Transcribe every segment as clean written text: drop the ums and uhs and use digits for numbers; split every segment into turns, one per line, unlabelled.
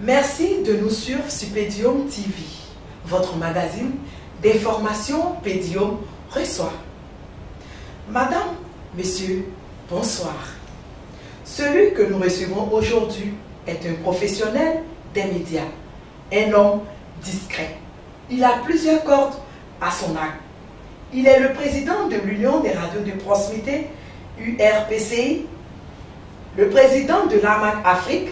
Merci de nous suivre sur Pédium TV, votre magazine d'information Pédium reçoit. Madame, Monsieur, bonsoir. Celui que nous recevons aujourd'hui est un professionnel des médias, un homme discret. Il a plusieurs cordes à son arc. Il est le président de l'Union des radios de proximité, URPCI, le président de l'AMAC Afrique,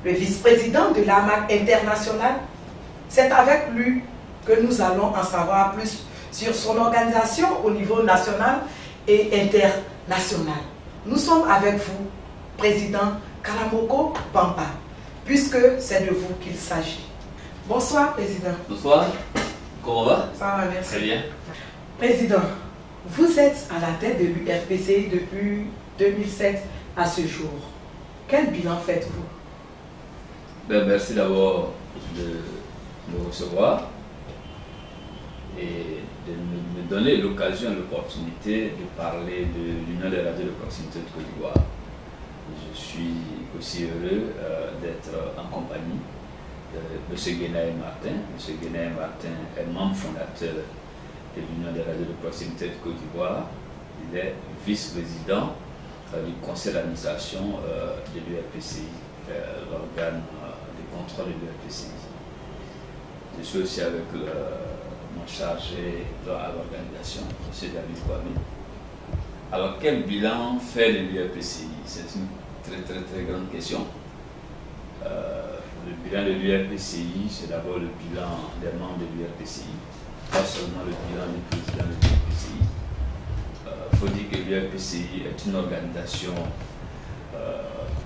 le vice-président de l'AMAC International. C'est avec lui que nous allons en savoir plus sur son organisation au niveau national et international. Nous sommes avec vous, président Kalamoko Bamba, puisque c'est de vous qu'il s'agit. Bonsoir, président.
Bonsoir. Comment va?
Ça va, merci.
Très bien.
Président, vous êtes à la tête de l'URPCI depuis 2007 à ce jour. Quel bilan faites-vous?
Merci d'abord de me recevoir et de me donner l'occasion, l'opportunité de parler de l'Union des radios de proximité de Côte d'Ivoire. Je suis aussi heureux d'être en compagnie de M. Guénaé Martin. M. Guénaé Martin est membre fondateur de l'Union des radios de proximité de Côte d'Ivoire. Il est vice-président du conseil d'administration de l'URPCI, l'organe de contrôle de l'URPCI. Je suis aussi avec mon chargé à l'organisation, M. David Kwame. Alors, quel bilan fait de l'URPCI? C'est une très grande question. Le bilan de l'URPCI, c'est d'abord le bilan des membres de l'URPCI, pas seulement le bilan du président de l'URPCI. Il faut dire que l'URPCI est une organisation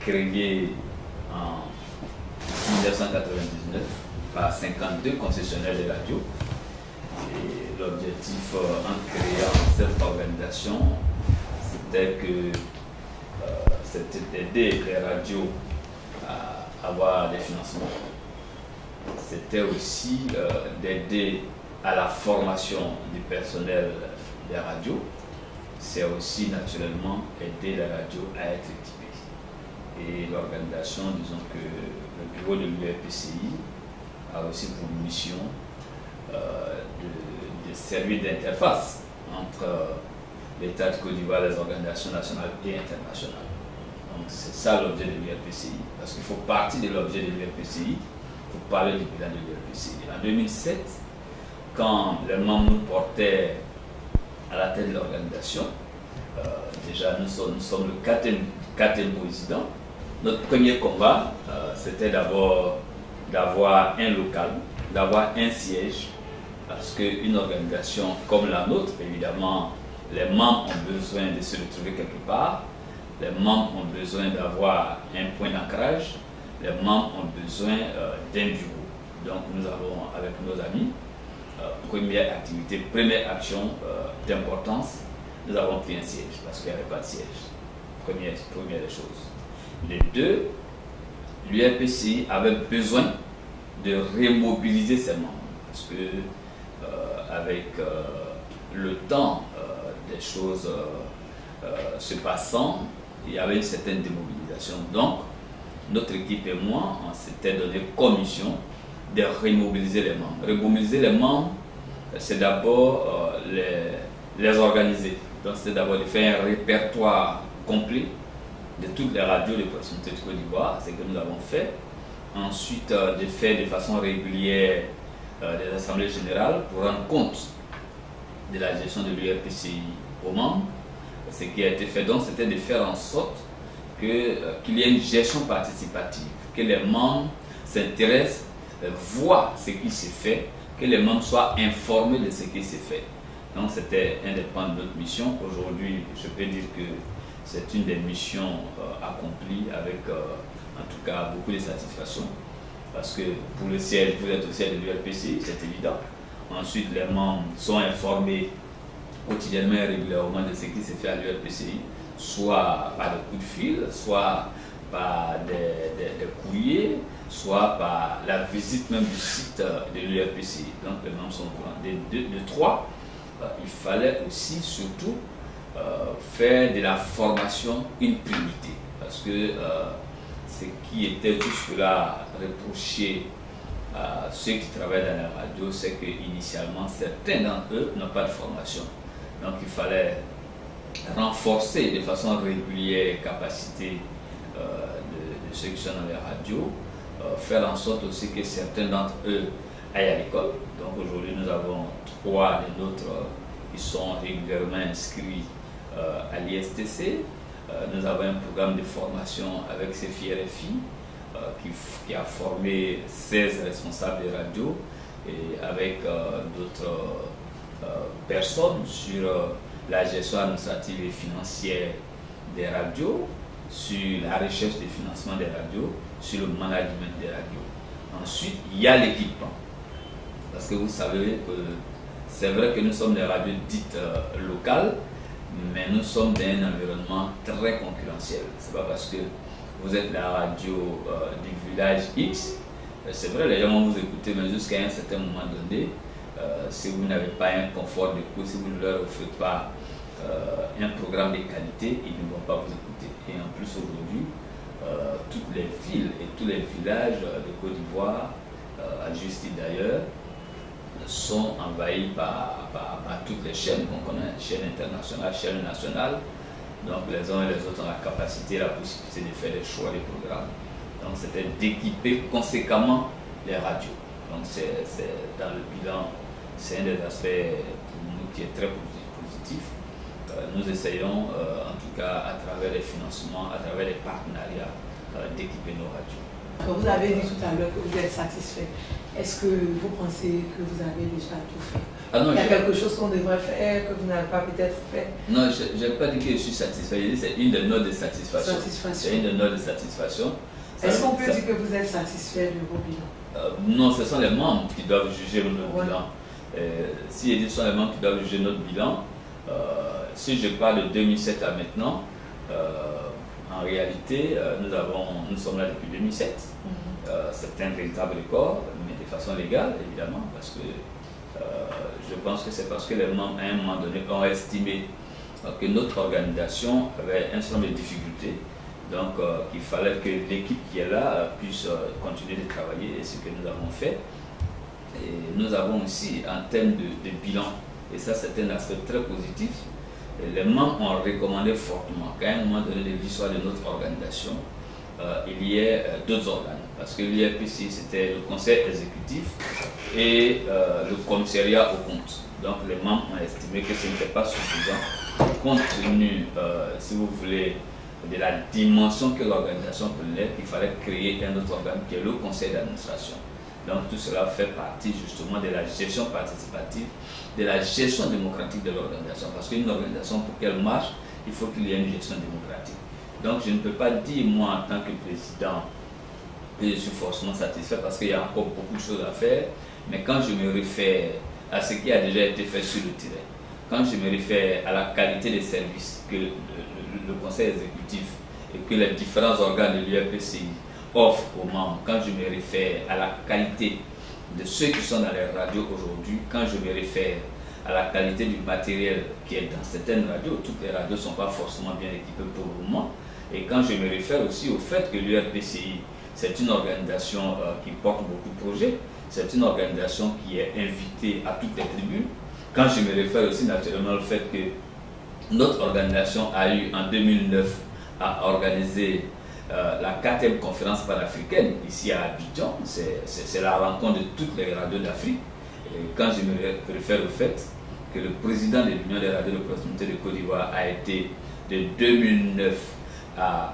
créée en 1999 par 52 concessionnaires de radio. Et l'objectif en créant cette organisation, c'était d'aider les radios à avoir des financements. C'était aussi d'aider à la formation du personnel des radios. C'est aussi naturellement aider la radio à être équipée. Et l'organisation, disons que le bureau de l'URPCI a aussi pour mission de servir d'interface entre l'État de Côte d'Ivoire, les organisations nationales et internationales. Donc c'est ça l'objet de l'URPCI, parce qu'il faut partir de l'objet de l'URPCI pour parler du bilan de l'URPCI. En 2007, quand les membres nous portaient à la tête de l'organisation, déjà nous sommes le quatrième président. Notre premier combat, c'était d'abord d'avoir un local, d'avoir un siège, parce qu'une organisation comme la nôtre, évidemment, les membres ont besoin de se retrouver quelque part, les membres ont besoin d'avoir un point d'ancrage, les membres ont besoin d'un bureau. Donc nous avons, avec nos amis, première activité, première action d'importance, nous avons pris un siège, parce qu'il n'y avait pas de siège. Première des choses. Les deux, l'URPCI avait besoin de remobiliser ses membres, parce que avec le temps des choses se passant, il y avait une certaine démobilisation. Donc, notre équipe et moi, on s'était donné comme mission de remobiliser les membres. Remobiliser les membres, c'est d'abord les organiser. Donc, c'est d'abord de faire un répertoire complet de toutes les radios de proximité de Côte d'Ivoire, c'est ce que nous avons fait. Ensuite, de faire de façon régulière des assemblées générales pour rendre compte de la gestion de l'URPCI aux membres. Ce qui a été fait, donc, c'était de faire en sorte qu'il y ait une gestion participative, que les membres s'intéressent, voient ce qui s'est fait, que les membres soient informés de ce qui s'est fait. Donc, c'était un des points de notre mission. Aujourd'hui, je peux dire que c'est une des missions accomplies avec, en tout cas, beaucoup de satisfaction. Parce que pour le siège, vous êtes au siège de l'URPCI, c'est évident. Ensuite, les membres sont informés quotidiennement et régulièrement de ce qui s'est fait à l'URPCI, soit par des coups de fil, soit par des courriers, soit par la visite même du site de l'URPCI. Donc les membres sont au courant. De trois, il fallait aussi surtout faire de la formation une priorité. Parce que ce qui était jusque-là reproché à ceux qui travaillent dans la radio, c'est qu'initialement, certains d'entre eux n'ont pas de formation. Donc il fallait renforcer de façon régulière les capacités de ceux qui sont dans les radios, faire en sorte aussi que certains d'entre eux aillent à l'école. Donc aujourd'hui, nous avons 3 des nôtres qui sont régulièrement inscrits à l'ISTC. Nous avons un programme de formation avec CFI-RFI qui a formé 16 responsables de radio et avec d'autres personnes sur la gestion administrative et financière des radios, sur la recherche des financements des radios, sur le management des radios. Ensuite, il y a l'équipement. Parce que vous savez que c'est vrai que nous sommes des radios dites locales, mais nous sommes dans un environnement très concurrentiel. Ce n'est pas parce que vous êtes la radio du village X, c'est vrai, les gens vont vous écouter, mais jusqu'à un certain moment donné, si vous n'avez pas un confort d'écoute, si vous ne leur offrez pas un programme de qualité, ils ne vont pas vous écouter. Et en plus aujourd'hui, toutes les villes et tous les villages de Côte d'Ivoire, à juste titre d'ailleurs, sont envahis par toutes les chaînes qu'on connaît, chaînes internationales, chaînes nationales. Donc les uns et les autres ont la capacité, la possibilité de faire des choix des programmes. Donc c'était d'équiper conséquemment les radios. Donc c'est dans le bilan, c'est un des aspects pour nous qui est très positif. Nous essayons, en tout cas à travers les financements, à travers les partenariats, d'équiper nos radios.
Vous avez dit tout à l'heure que vous êtes satisfait. Est-ce que vous pensez que vous avez déjà tout fait?
Non,
il y a quelque chose qu'on devrait faire, que vous n'avez pas peut-être fait?
Non, je n'ai pas dit que je suis satisfait. J'ai dit c'est une des notes de satisfaction. C'est une des notes de satisfaction.
Est-ce qu'on peut dire que vous êtes satisfait de vos bilans?
Non, ce sont les membres qui doivent juger notre bilan. Si je dis que ce sont les membres qui doivent juger notre bilan, si je parle de 2007 à maintenant, en réalité, nous sommes là depuis 2007. C'est un véritable record, mais de façon légale, évidemment, parce que je pense que c'est parce que les membres, à un moment donné, ont estimé que notre organisation avait un certain nombre de difficultés. Donc, il fallait que l'équipe qui est là puisse continuer de travailler, et ce que nous avons fait. Et nous avons aussi, en termes de bilan, et ça c'est un aspect très positif, les membres ont recommandé fortement qu'à un moment donné de l'histoire de notre organisation, il y ait d'autres organes. Parce que l'IRPCI, c'était le conseil exécutif et le commissariat aux comptes. Donc les membres ont estimé que ce n'était pas suffisant, compte tenu, si vous voulez, de la dimension que l'organisation prenait, il fallait créer un autre organe qui est le conseil d'administration. Donc tout cela fait partie justement de la gestion participative, de la gestion démocratique de l'organisation. Parce qu'une organisation, pour qu'elle marche, il faut qu'il y ait une gestion démocratique. Donc je ne peux pas dire, moi, en tant que président, que je suis forcément satisfait parce qu'il y a encore beaucoup de choses à faire. Mais quand je me réfère à ce qui a déjà été fait sur le terrain, quand je me réfère à la qualité des services que le conseil exécutif et que les différents organes de l'URPCI offrent aux membres, quand je me réfère à la qualité de ceux qui sont dans les radios aujourd'hui, quand je me réfère à la qualité du matériel qui est dans certaines radios, toutes les radios ne sont pas forcément bien équipées pour le moment, et quand je me réfère aussi au fait que l'URPCI, c'est une organisation qui porte beaucoup de projets, c'est une organisation qui est invitée à toutes les tribunes. Quand je me réfère aussi naturellement au fait que notre organisation a eu en 2009 à organiser la 4e conférence panafricaine ici à Abidjan, c'est la rencontre de toutes les radios d'Afrique. Et quand je me réfère au fait que le président de l'Union des radios de proximité de Côte d'Ivoire a été de 2009 à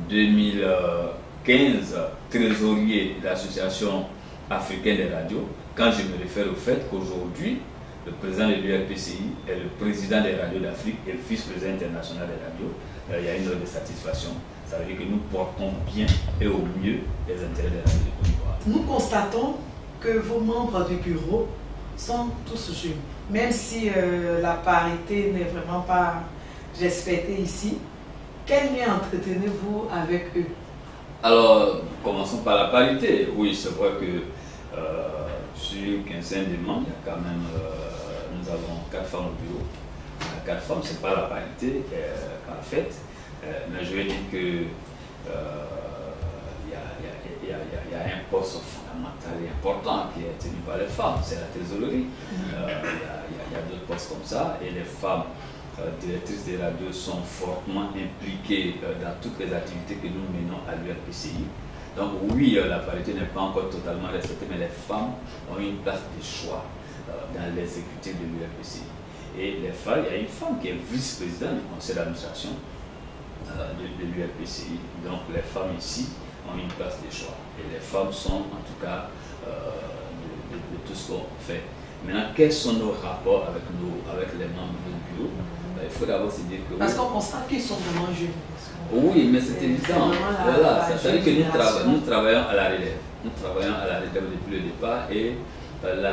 2015 trésorier de l'association africaine des radios, quand je me réfère au fait qu'aujourd'hui, le président de l'URPCI est le président des radios d'Afrique et le vice-président international des radios, il y a une note de satisfaction. Ça veut dire que nous portons bien et au mieux les intérêts des radios de Côte d'Ivoire.
Nous constatons que vos membres du bureau sont tous jeunes, même si la parité n'est vraiment pas respectée ici. Quel lien entretenez-vous avec eux? Alors,
commençons par la parité. Oui, c'est vrai que sur 15 des membres, il y a quand même, nous avons 4 femmes au bureau. 4 femmes, ce n'est pas la parité en fait, mais je vais dire que y a un poste fondamental et important qui est tenu par les femmes, c'est la trésorerie. Il y a d'autres postes comme ça, et les femmes directrices des radios sont fortement impliquées dans toutes les activités que nous menons à l'URPCI. Donc oui, la parité n'est pas encore totalement respectée, mais les femmes ont une place de choix dans l'exécutif de l'URPCI. Et les femmes, il y a une femme qui est vice-présidente du conseil d'administration de l'URPCI. Donc les femmes ici ont une place de choix. Et les femmes sont en tout cas de tout ce qu'on fait. Maintenant, quels sont nos rapports avec les membres du bureau? Il faut d'abord se dire que...
Parce qu'on constate qu'ils sont vraiment jeunes.
Oui, mais c'est évident. Voilà, c'est-à-dire que nous travaillons à la relève. Nous travaillons à la relève depuis le départ, et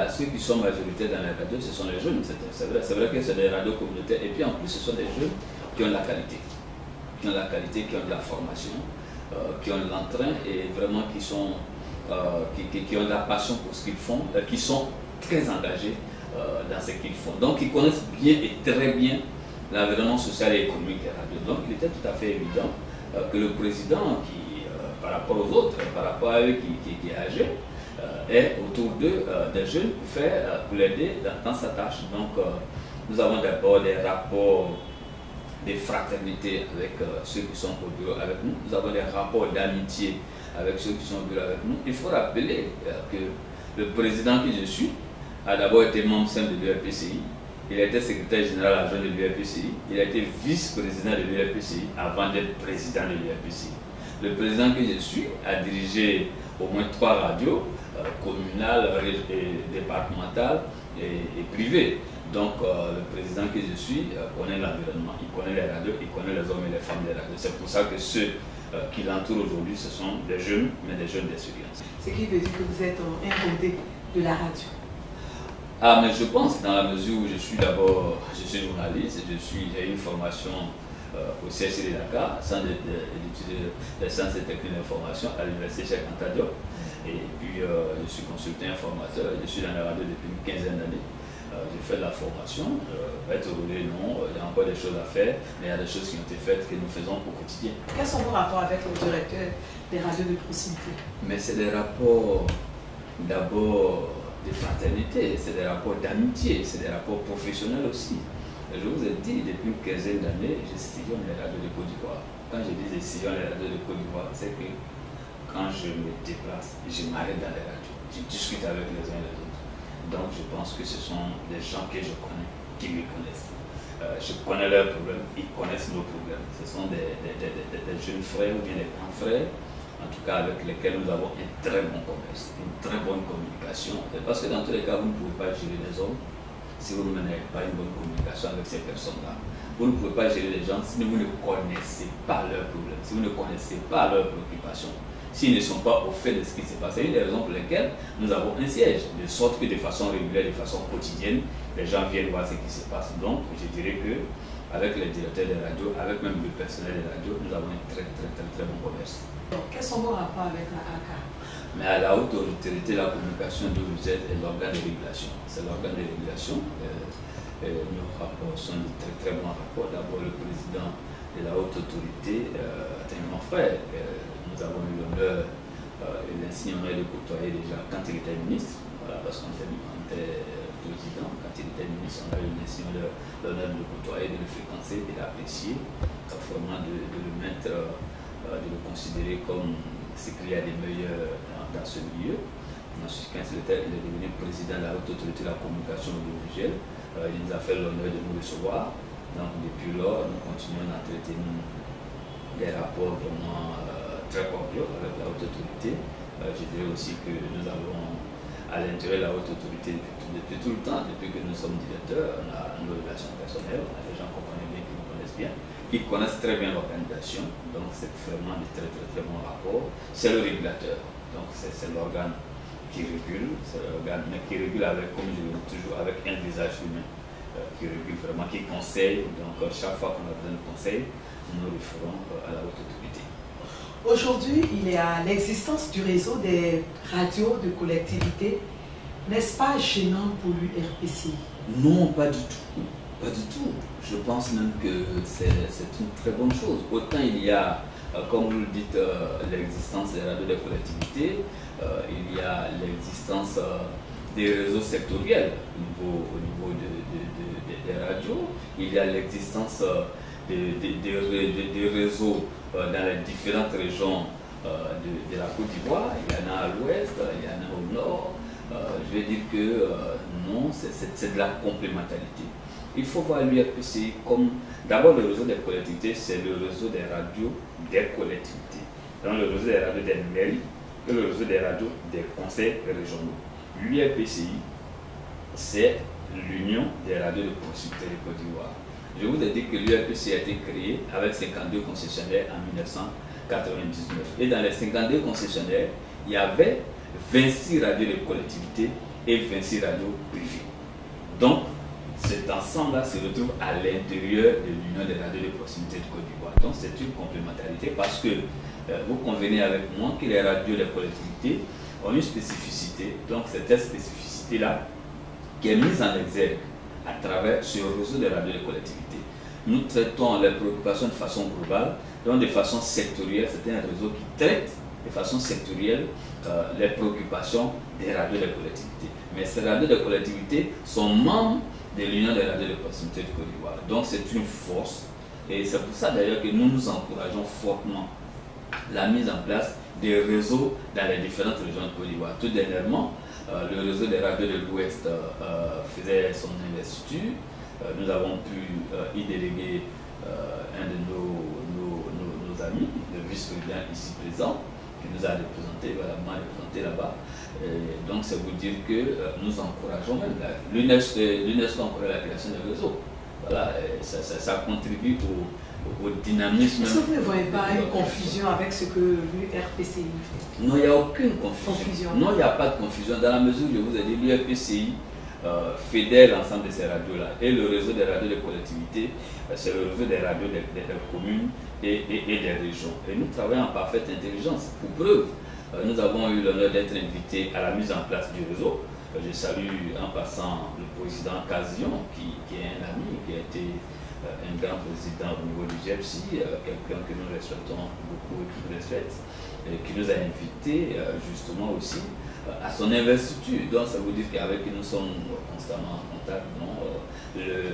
ceux qui sont majoritaires dans les radios, ce sont les jeunes. C'est vrai que c'est des radios communautaires, et puis en plus, ce sont des jeunes qui ont la qualité. Qui ont la qualité, qui ont de la formation, qui ont de l'entrain, et vraiment qui ont de la passion pour ce qu'ils font, qui sont très engagés dans ce qu'ils font. Donc, ils connaissent bien et très bien l'environnement social et économique des radios. Donc, il était tout à fait évident que le président, par rapport aux autres, par rapport à eux qui est âgé, est autour d'eux des jeunes pour l'aider dans sa tâche. Donc, nous avons d'abord des rapports de fraternité avec ceux qui sont au bureau avec nous. Nous avons des rapports d'amitié avec ceux qui sont au bureau avec nous. Il faut rappeler que le président que je suis a d'abord été membre simple de l'URPCI. Il a été secrétaire général adjoint de l'URPCI. Il a été vice-président de l'URPCI avant d'être président de l'URPCI. Le président que je suis a dirigé au moins 3 radios, communales, départementales et privées. Donc le président que je suis connaît l'environnement, il connaît les radios, il connaît les hommes et les femmes des radios. C'est pour ça que ceux qui l'entourent aujourd'hui, ce sont des jeunes, mais des jeunes d'expérience.
Ce qui veut dire que vous êtes un côté de la radio.
Ah, mais je pense, dans la mesure où je suis journaliste, j'ai une formation au CHC de Dakar, Centre d'études des sciences et techniques d'information à l'université Cheikh Anta Diop. Et puis je suis consultant informateur, je suis dans la radio depuis une quinzaine d'années. J'ai fait de la formation, être roulé, non, il y a encore des choses à faire, mais il y a des choses qui ont été faites que nous faisons au quotidien.
Quels sont vos rapports avec le directeur des radios de proximité? Mais
c'est des rapports d'abord de fraternité, c'est des rapports d'amitié, c'est des rapports professionnels aussi. Et je vous ai dit, depuis une quinzaine d'années, je sillonne les radios de Côte d'Ivoire. Quand je dis je sillonne les radios de Côte d'Ivoire, c'est que quand je me déplace, je m'arrête dans les radios, je discute avec les uns et les autres. Donc je pense que ce sont des gens que je connais, qui me connaissent. Je connais leurs problèmes, ils connaissent nos problèmes. Ce sont des jeunes frères ou bien des grands frères, en tout cas avec lesquels nous avons un très bon commerce, une très bonne communication. Parce que dans tous les cas, vous ne pouvez pas gérer des hommes si vous n'avez pas une bonne communication avec ces personnes-là. Vous ne pouvez pas gérer les gens si vous ne connaissez pas leurs problèmes, si vous ne connaissez pas leurs préoccupations, s'ils ne sont pas au fait de ce qui se passe. C'est une des raisons pour lesquelles nous avons un siège, de sorte que de façon régulière, de façon quotidienne, les gens viennent voir ce qui se passe. Donc, je dirais que avec les directeurs des radios, avec même le personnel des radios, nous avons un très bon commerce.
Donc, quels sont vos rapports avec la ACA?
Mais à la haute autorité de la communication d'où vous êtes est l'organe de régulation. C'est l'organe de régulation. Nos rapports sont de très bons rapports. D'abord, le président de la haute autorité est mon frère. Nous avons eu l'honneur et l'insigne honneur de côtoyer déjà quand il était ministre. Voilà, parce qu'on était président, quand il était ministre, on a eu l'insigne l'honneur de le côtoyer, de le fréquenter, de l'apprécier, vraiment de le mettre, de le considérer comme ce qu'il y a des meilleurs dans ce milieu. Ensuite, quand il est devenu président de la haute autorité de la communication audiovisuelle, il nous a fait l'honneur de nous recevoir. Donc depuis lors, nous continuons à traiter des rapports vraiment très cordiaux avec la haute autorité. Je dirais aussi que nous avons à l'intérieur de la haute autorité depuis tout le temps, depuis que nous sommes directeurs, on a nos relations personnelles, on a des gens qu'on connaît bien, qui nous connaissent bien, qui connaissent très bien l'organisation. Donc c'est vraiment de très bons rapports. C'est le régulateur, donc c'est l'organe qui régule, c'est l'organe, mais qui régule avec, comme je le dis toujours, avec un visage humain, qui régule vraiment, qui conseille. Donc chaque fois qu'on a besoin de conseils, nous le ferons à la haute autorité.
Aujourd'hui, il y a l'existence du réseau des radios de collectivité. N'est-ce pas gênant pour l'URPCI?
Non, pas du tout. Pas du tout. Je pense même que c'est une très bonne chose. Autant il y a comme vous le dites, l'existence des radios des collectivités, il y a l'existence des réseaux sectoriels au niveau des radios, il y a l'existence des réseaux dans les différentes régions de la Côte d'Ivoire. Il y en a à l'ouest, il y en a au nord. Je vais dire que non, c'est de la complémentarité. Il faut voir l'URPCI comme, d'abord le réseau des collectivités, c'est le réseau des radios des collectivités. Donc le réseau des radios des mairies et le réseau des radios des conseils régionaux. L'URPCI, c'est l'Union des radios de proximité de Côte d'Ivoire. Je vous ai dit que l'URPCI a été créé avec 52 concessionnaires en 1999. Et dans les 52 concessionnaires, il y avait 26 radios de collectivités et 26 radios privées. Donc, cet ensemble-là se retrouve à l'intérieur de l'Union des radios de proximité de Côte d'Ivoire. Donc, c'est une complémentarité parce que vous convenez avec moi que les radios des collectivités ont une spécificité. Donc, c'est cette spécificité-là qui est mise en exergue à travers ce réseau des radios de collectivités. Nous traitons les préoccupations de façon globale, donc de façon sectorielle. C'est un réseau qui traite de façon sectorielle les préoccupations des radios des collectivités. Mais ces radios de collectivités sont membres de l'Union des radios de proximité de Côte d'Ivoire. Donc c'est une force et c'est pour ça d'ailleurs que nous nous encourageons fortement la mise en place des réseaux dans les différentes régions de Côte d'Ivoire. Tout dernièrement, le réseau des radios de l'Ouest faisait son investiture. Nous avons pu y déléguer un de nos amis, le vice-président ici présent, qui nous a représenté, voilà, m'a représenté là-bas. Donc c'est vous dire que nous encourageons même. L'UNESCO encourage la création des réseaux. Voilà, ça contribue au dynamisme.
Est-ce que vous ne voyez pas une confusion avec ce que l'URPCI fait?
Non, il n'y a aucune confusion. Non, il n'y a pas de confusion. Dans la mesure où je vous ai dit, l'URPCI fédère l'ensemble de ces radios-là. Et le réseau des radios des collectivités, c'est le réseau des radios des communes et des régions. Et nous travaillons en parfaite intelligence. Pour preuve, nous avons eu l'honneur d'être invités à la mise en place du réseau. Je salue en passant le président Casion, qui est un ami, qui a été un grand président au niveau du GEPSI, quelqu'un que nous respectons beaucoup et qui nous respecte, et qui nous a invités justement aussi à son investiture. Donc ça veut dire qu'avec qui nous sommes constamment en contact. Donc,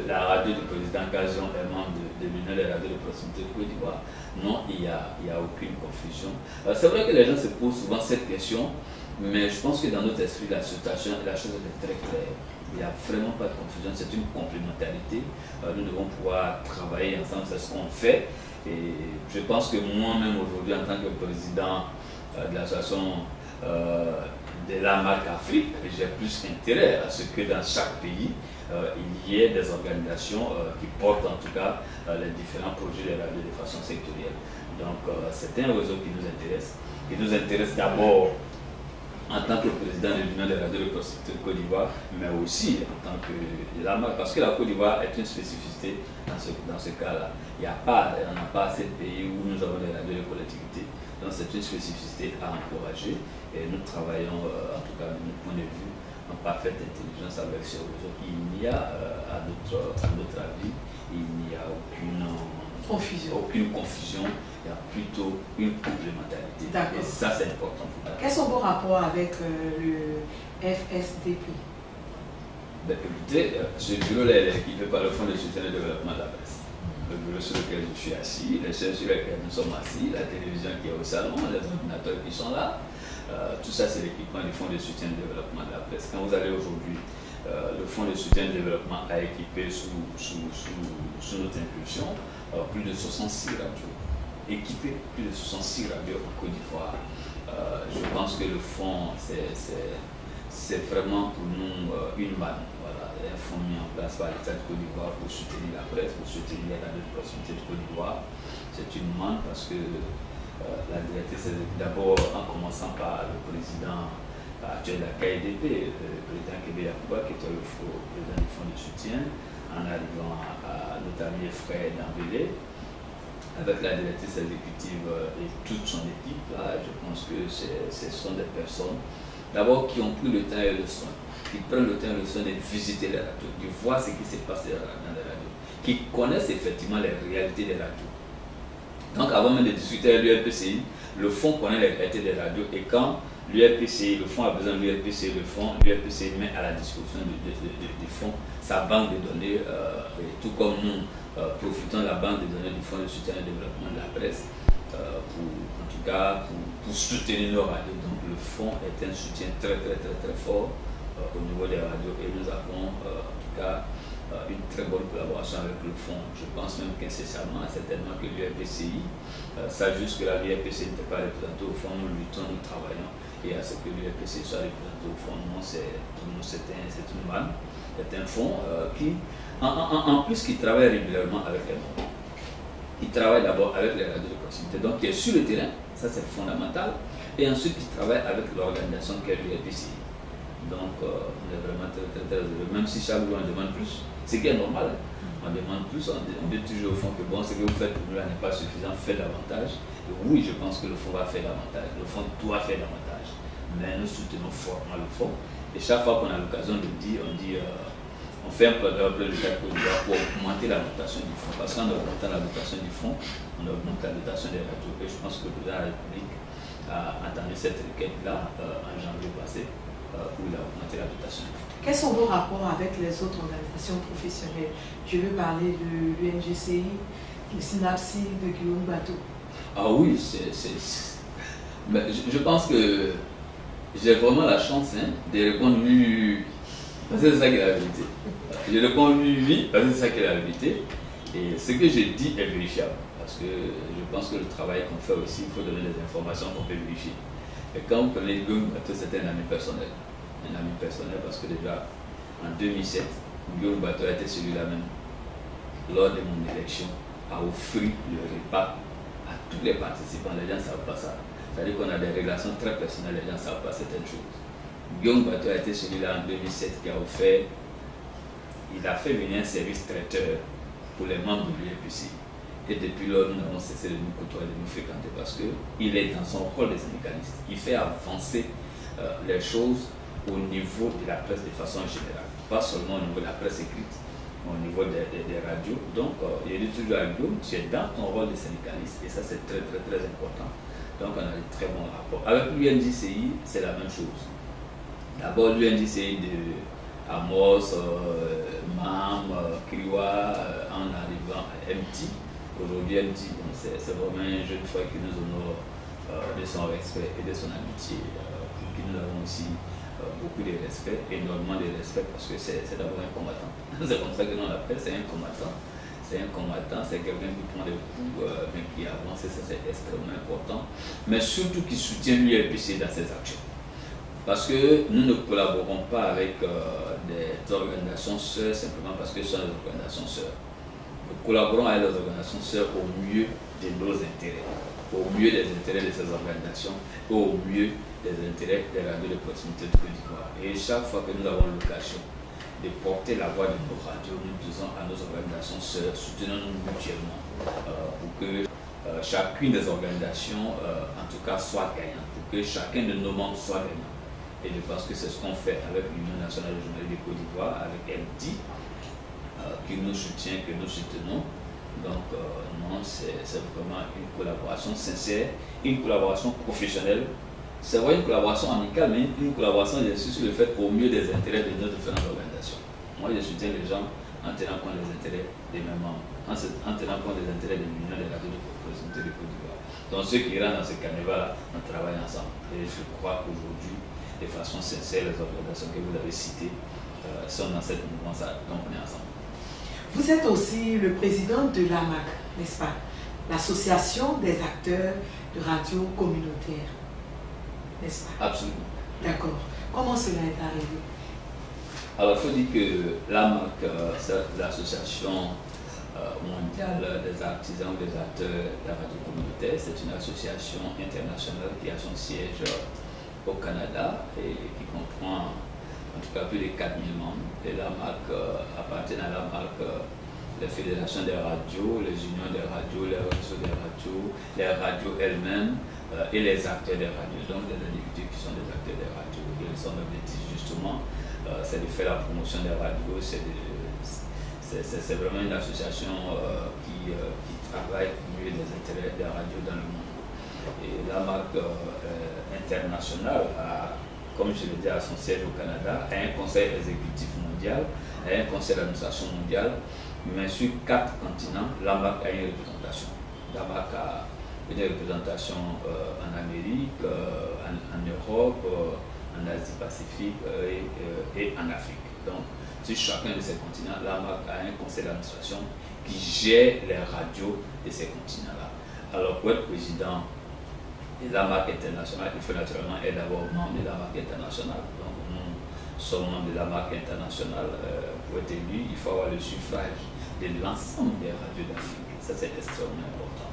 la radio du président Casion est membre de l'Union des radios de proximité de Côte d'Ivoire. Non, il n'y a aucune confusion. C'est vrai que les gens se posent souvent cette question, mais je pense que dans notre esprit, la situation, la chose est très claire. Il n'y a vraiment pas de confusion, c'est une complémentarité. Nous devons pouvoir travailler ensemble, c'est ce qu'on fait. Et je pense que moi-même aujourd'hui, en tant que président de l'association de la marque Afrique, j'ai plus intérêt à ce que dans chaque pays, il y ait des organisations qui portent en tout cas les différents projets de radio de façon sectorielle. Donc c'est un réseau qui nous intéresse d'abord en tant que président de l'Union des radios de proximité de Côte d'Ivoire, mais aussi en tant que la marque, parce que la Côte d'Ivoire est une spécificité dans ce cas-là. On n'a pas assez de pays où nous avons des radios de collectivité, donc c'est une spécificité à encourager et nous travaillons, en tout cas de notre point de vue, en parfaite intelligence avec ce réseau. Il n'y a, à notre avis, il n'y a aucune confusion, il y a plutôt une complémentarité. Et ça, c'est important.
Quels sont vos rapports avec le FSDP?
Écoutez, ce bureau-là est équipé par le Fonds de soutien et de développement de la presse. Le bureau sur lequel je suis assis, les chaises sur lesquelles nous sommes assis, la télévision qui est au salon, les ordinateurs qui sont là. Tout ça, c'est l'équipement du Fonds de soutien et de développement de la presse. Quand vous allez aujourd'hui, le Fonds de soutien et de développement a équipé sous notre impulsion plus de 66 radios. Équipé plus de 66 radios en Côte d'Ivoire. Je pense que le fonds, c'est vraiment pour nous une manne. Voilà, un fonds mis en place par l'État de Côte d'Ivoire pour soutenir la presse, pour soutenir les radios de proximité de Côte d'Ivoire. C'est une manne parce que la directrice, d'abord en commençant par le président actuel de la KDP, le président Kébé Yacouba, qui était le président du fonds de soutien, en arrivant à notre ami et frère Dambélé, avec la directrice exécutive et toute son équipe, là, je pense que ce sont des personnes, d'abord, qui ont pris le temps et le soin, qui prennent le temps et le soin de visiter les radios, de voir ce qui se passe dans les radios, qui connaissent effectivement les réalités des radios. Donc avant même de discuter avec l'URPCI, le fonds connaît les réalités des radios et quand l'URPCI, le fonds a besoin de l'URPCI, l'URPCI met à la disposition du fonds sa banque de données, et tout comme nous profitons de la banque de données du fonds de soutien et développement de la presse pour soutenir nos radios. Donc le fonds est un soutien très fort au niveau des radios et nous avons en tout cas une très bonne collaboration avec le fonds. Je pense même qu'incessamment, certainement que l'URPCI, ça jusque-là, l'URPCI n'était pas représenté au fond, nous luttons, nous travaillons, et à ce que l'URPCI soit représenté au fond, pour nous c'est une manne, c'est un fonds qui, en plus, qui travaille régulièrement avec les membres. Il travaille d'abord avec les radios de proximité, donc qui est sur le terrain, ça c'est fondamental, et ensuite qui travaille avec l'organisation qu'est l'URPCI. Donc on est vraiment très heureux, même si chaque jour on demande plus, ce qui est normal, on demande plus, on dit toujours au fond que bon, ce que vous faites pour nous là n'est pas suffisant, faites davantage. Et oui, je pense que le fonds va faire davantage, le fonds doit faire davantage, mais nous soutenons fortement le fonds, et chaque fois qu'on a l'occasion de dire, on fait un programme de l'État pour augmenter la dotation du fonds, parce qu'en augmentant la dotation du fonds, on augmente la dotation des radios, et je pense que le président de la République a entendu cette requête-là en janvier passé, où il a augmenté la dotation du fonds.
Quels sont vos rapports avec les autres organisations professionnelles? Je veux parler de l'UNGCI, le SYNAPSI, de Guillaume Bateau.
Ah oui, mais je pense que j'ai vraiment la chance de répondre oui, parce que c'est ça qui est la vérité. Je réponds oui, parce que c'est ça qui est la vérité. Et ce que je dis est vérifiable, parce que je pense que le travail qu'on fait aussi, il faut donner des informations qu'on peut vérifier. Et quand vous prenez Guillaume Bateau, c'était un ami personnel. Un ami personnel parce que déjà en 2007, Guillaume Bateau a été celui-là même, lors de mon élection, a offert le repas à tous les participants. Les gens ne savent pas ça. C'est-à-dire qu'on a des relations très personnelles, les gens ne savent pas certaines choses. Guillaume Bateau a été celui-là en 2007 qui a offert, il a fait venir un service traiteur pour les membres de l'URPCI. Et depuis lors, nous n'avons cessé de nous côtoyer, de nous fréquenter parce qu'il est dans son rôle de syndicaliste. Il fait avancer les choses au niveau de la presse de façon générale, pas seulement au niveau de la presse écrite, mais au niveau des radios. Donc, il dit toujours à Guillaume, tu es dans ton rôle de syndicaliste et ça c'est très important. Donc, on a de très bons rapports. Avec l'UNJCI, c'est la même chose. D'abord, l'UNJCI de Amos, Mam, Kriwa, en arrivant à MT. Aujourd'hui, MT, c'est vraiment un jeune frère qui nous honore de son respect et de son amitié, pour qui nous avons aussi beaucoup de respect, énormément de respect, parce que c'est d'abord un combattant. C'est comme ça que nous l'appelons, c'est un combattant. C'est un combattant, c'est quelqu'un qui prend des coups, mais qui avance, et ça c'est extrêmement important. Mais surtout qui soutient l'URPCI dans ses actions. Parce que nous ne collaborons pas avec des organisations sœurs simplement parce que ce sont des organisations sœurs. Nous collaborons avec les organisations sœurs au mieux de nos intérêts, au mieux des intérêts de ces organisations, et au mieux des intérêts des radios de proximité de Côte d'Ivoire. Et chaque fois que nous avons l'occasion de porter la voix de nos radios, nous disons à nos organisations sœurs, soutenons-nous mutuellement pour que chacune des organisations, en tout cas, soit gagnante, pour que chacun de nos membres soit gagnant. Et je pense que c'est ce qu'on fait avec l'Union nationale des journalistes de Côte d'Ivoire, avec LD, qui nous soutient, que nous soutenons. Donc, non, c'est vraiment une collaboration sincère, une collaboration professionnelle. C'est vrai, une collaboration amicale, mais une collaboration, je suis sur le fait au mieux des intérêts de nos différentes organisations. Moi, je soutiens les gens en tenant compte des intérêts de mes membres, en tenant compte des intérêts de l'Union des radios de proximité de Côte d'Ivoire. Donc, ceux qui rentrent dans ce carnaval, on travaille ensemble. Et je crois qu'aujourd'hui, de façon sincère, les organisations que vous avez citées sont dans cette mouvance, donc on est ensemble.
Vous êtes aussi le président de l'AMAC, n'est-ce pas? L'Association des acteurs de radio communautaire, n'est-ce pas?
Absolument.
D'accord. Comment cela est arrivé?
Alors, il faut dire que l'AMAC, c'est l'association mondiale des artisans, des acteurs de la radio communautaire. C'est une association internationale qui a son siège au Canada et qui comprend en tout cas plus de 4000 membres. Et l'AMAC appartient à l'AMAC, les fédérations des radios, les unions des radios, les réseaux des radios, les radios elles-mêmes et les acteurs des radios, donc des individus qui sont des acteurs des radios. Et son objectif justement, c'est de faire la promotion des radios, c'est C'est vraiment une association qui travaille pour mieux les intérêts des radios dans le monde. Et l'AMAC internationale, comme je l'ai dit, à son siège au Canada, a un conseil exécutif mondial, a un conseil d'administration mondial, mais sur 4 continents, l'AMAC a une représentation. L'AMAC a une représentation en Amérique, en Europe, en Asie-Pacifique et en Afrique. Donc, sur chacun de ces continents, l'AMAC a un conseil d'administration qui gère les radios de ces continents-là. Alors, pour être président de l'AMAC international, il faut naturellement être d'abord membre de l'AMAC international. Donc, nous sommes membres de l'AMAC international. Pour être élu, il faut avoir le suffrage de l'ensemble des radios d'Afrique. Ça, c'est extrêmement important.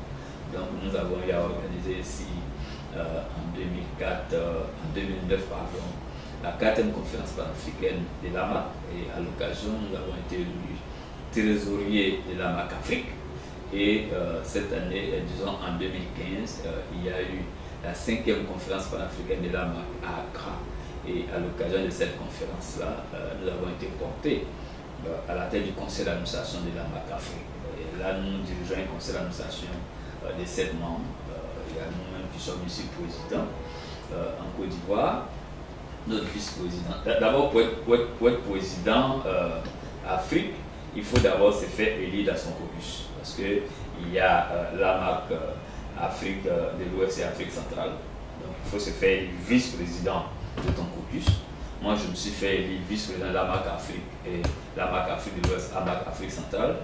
Donc, nous avons eu à organiser ici en 2009, la 4e conférence panafricaine de l'AMAC. Et à l'occasion, nous avons été élus trésorier de l'AMAC Afrique. Et cette année, disons en 2015, il y a eu la 5e conférence panafricaine de l'AMAC à Accra. Et à l'occasion de cette conférence-là, nous avons été portés à la tête du conseil d'administration de l'AMAC Afrique. Et là, nous dirigeons un conseil d'administration de 7 membres. Il y a nous-mêmes qui sommes ici présidents en Côte d'Ivoire. Notre vice-président. D'abord, pour être président Afrique, il faut d'abord se faire élire dans son caucus. Parce qu'il y a l'AMAC Afrique de l'Ouest et Afrique centrale. Donc, il faut se faire élire vice-président de ton caucus. Moi, je me suis fait élire vice-président de l'AMAC Afrique et l'AMAC Afrique de l'Ouest, AMAC Afrique centrale.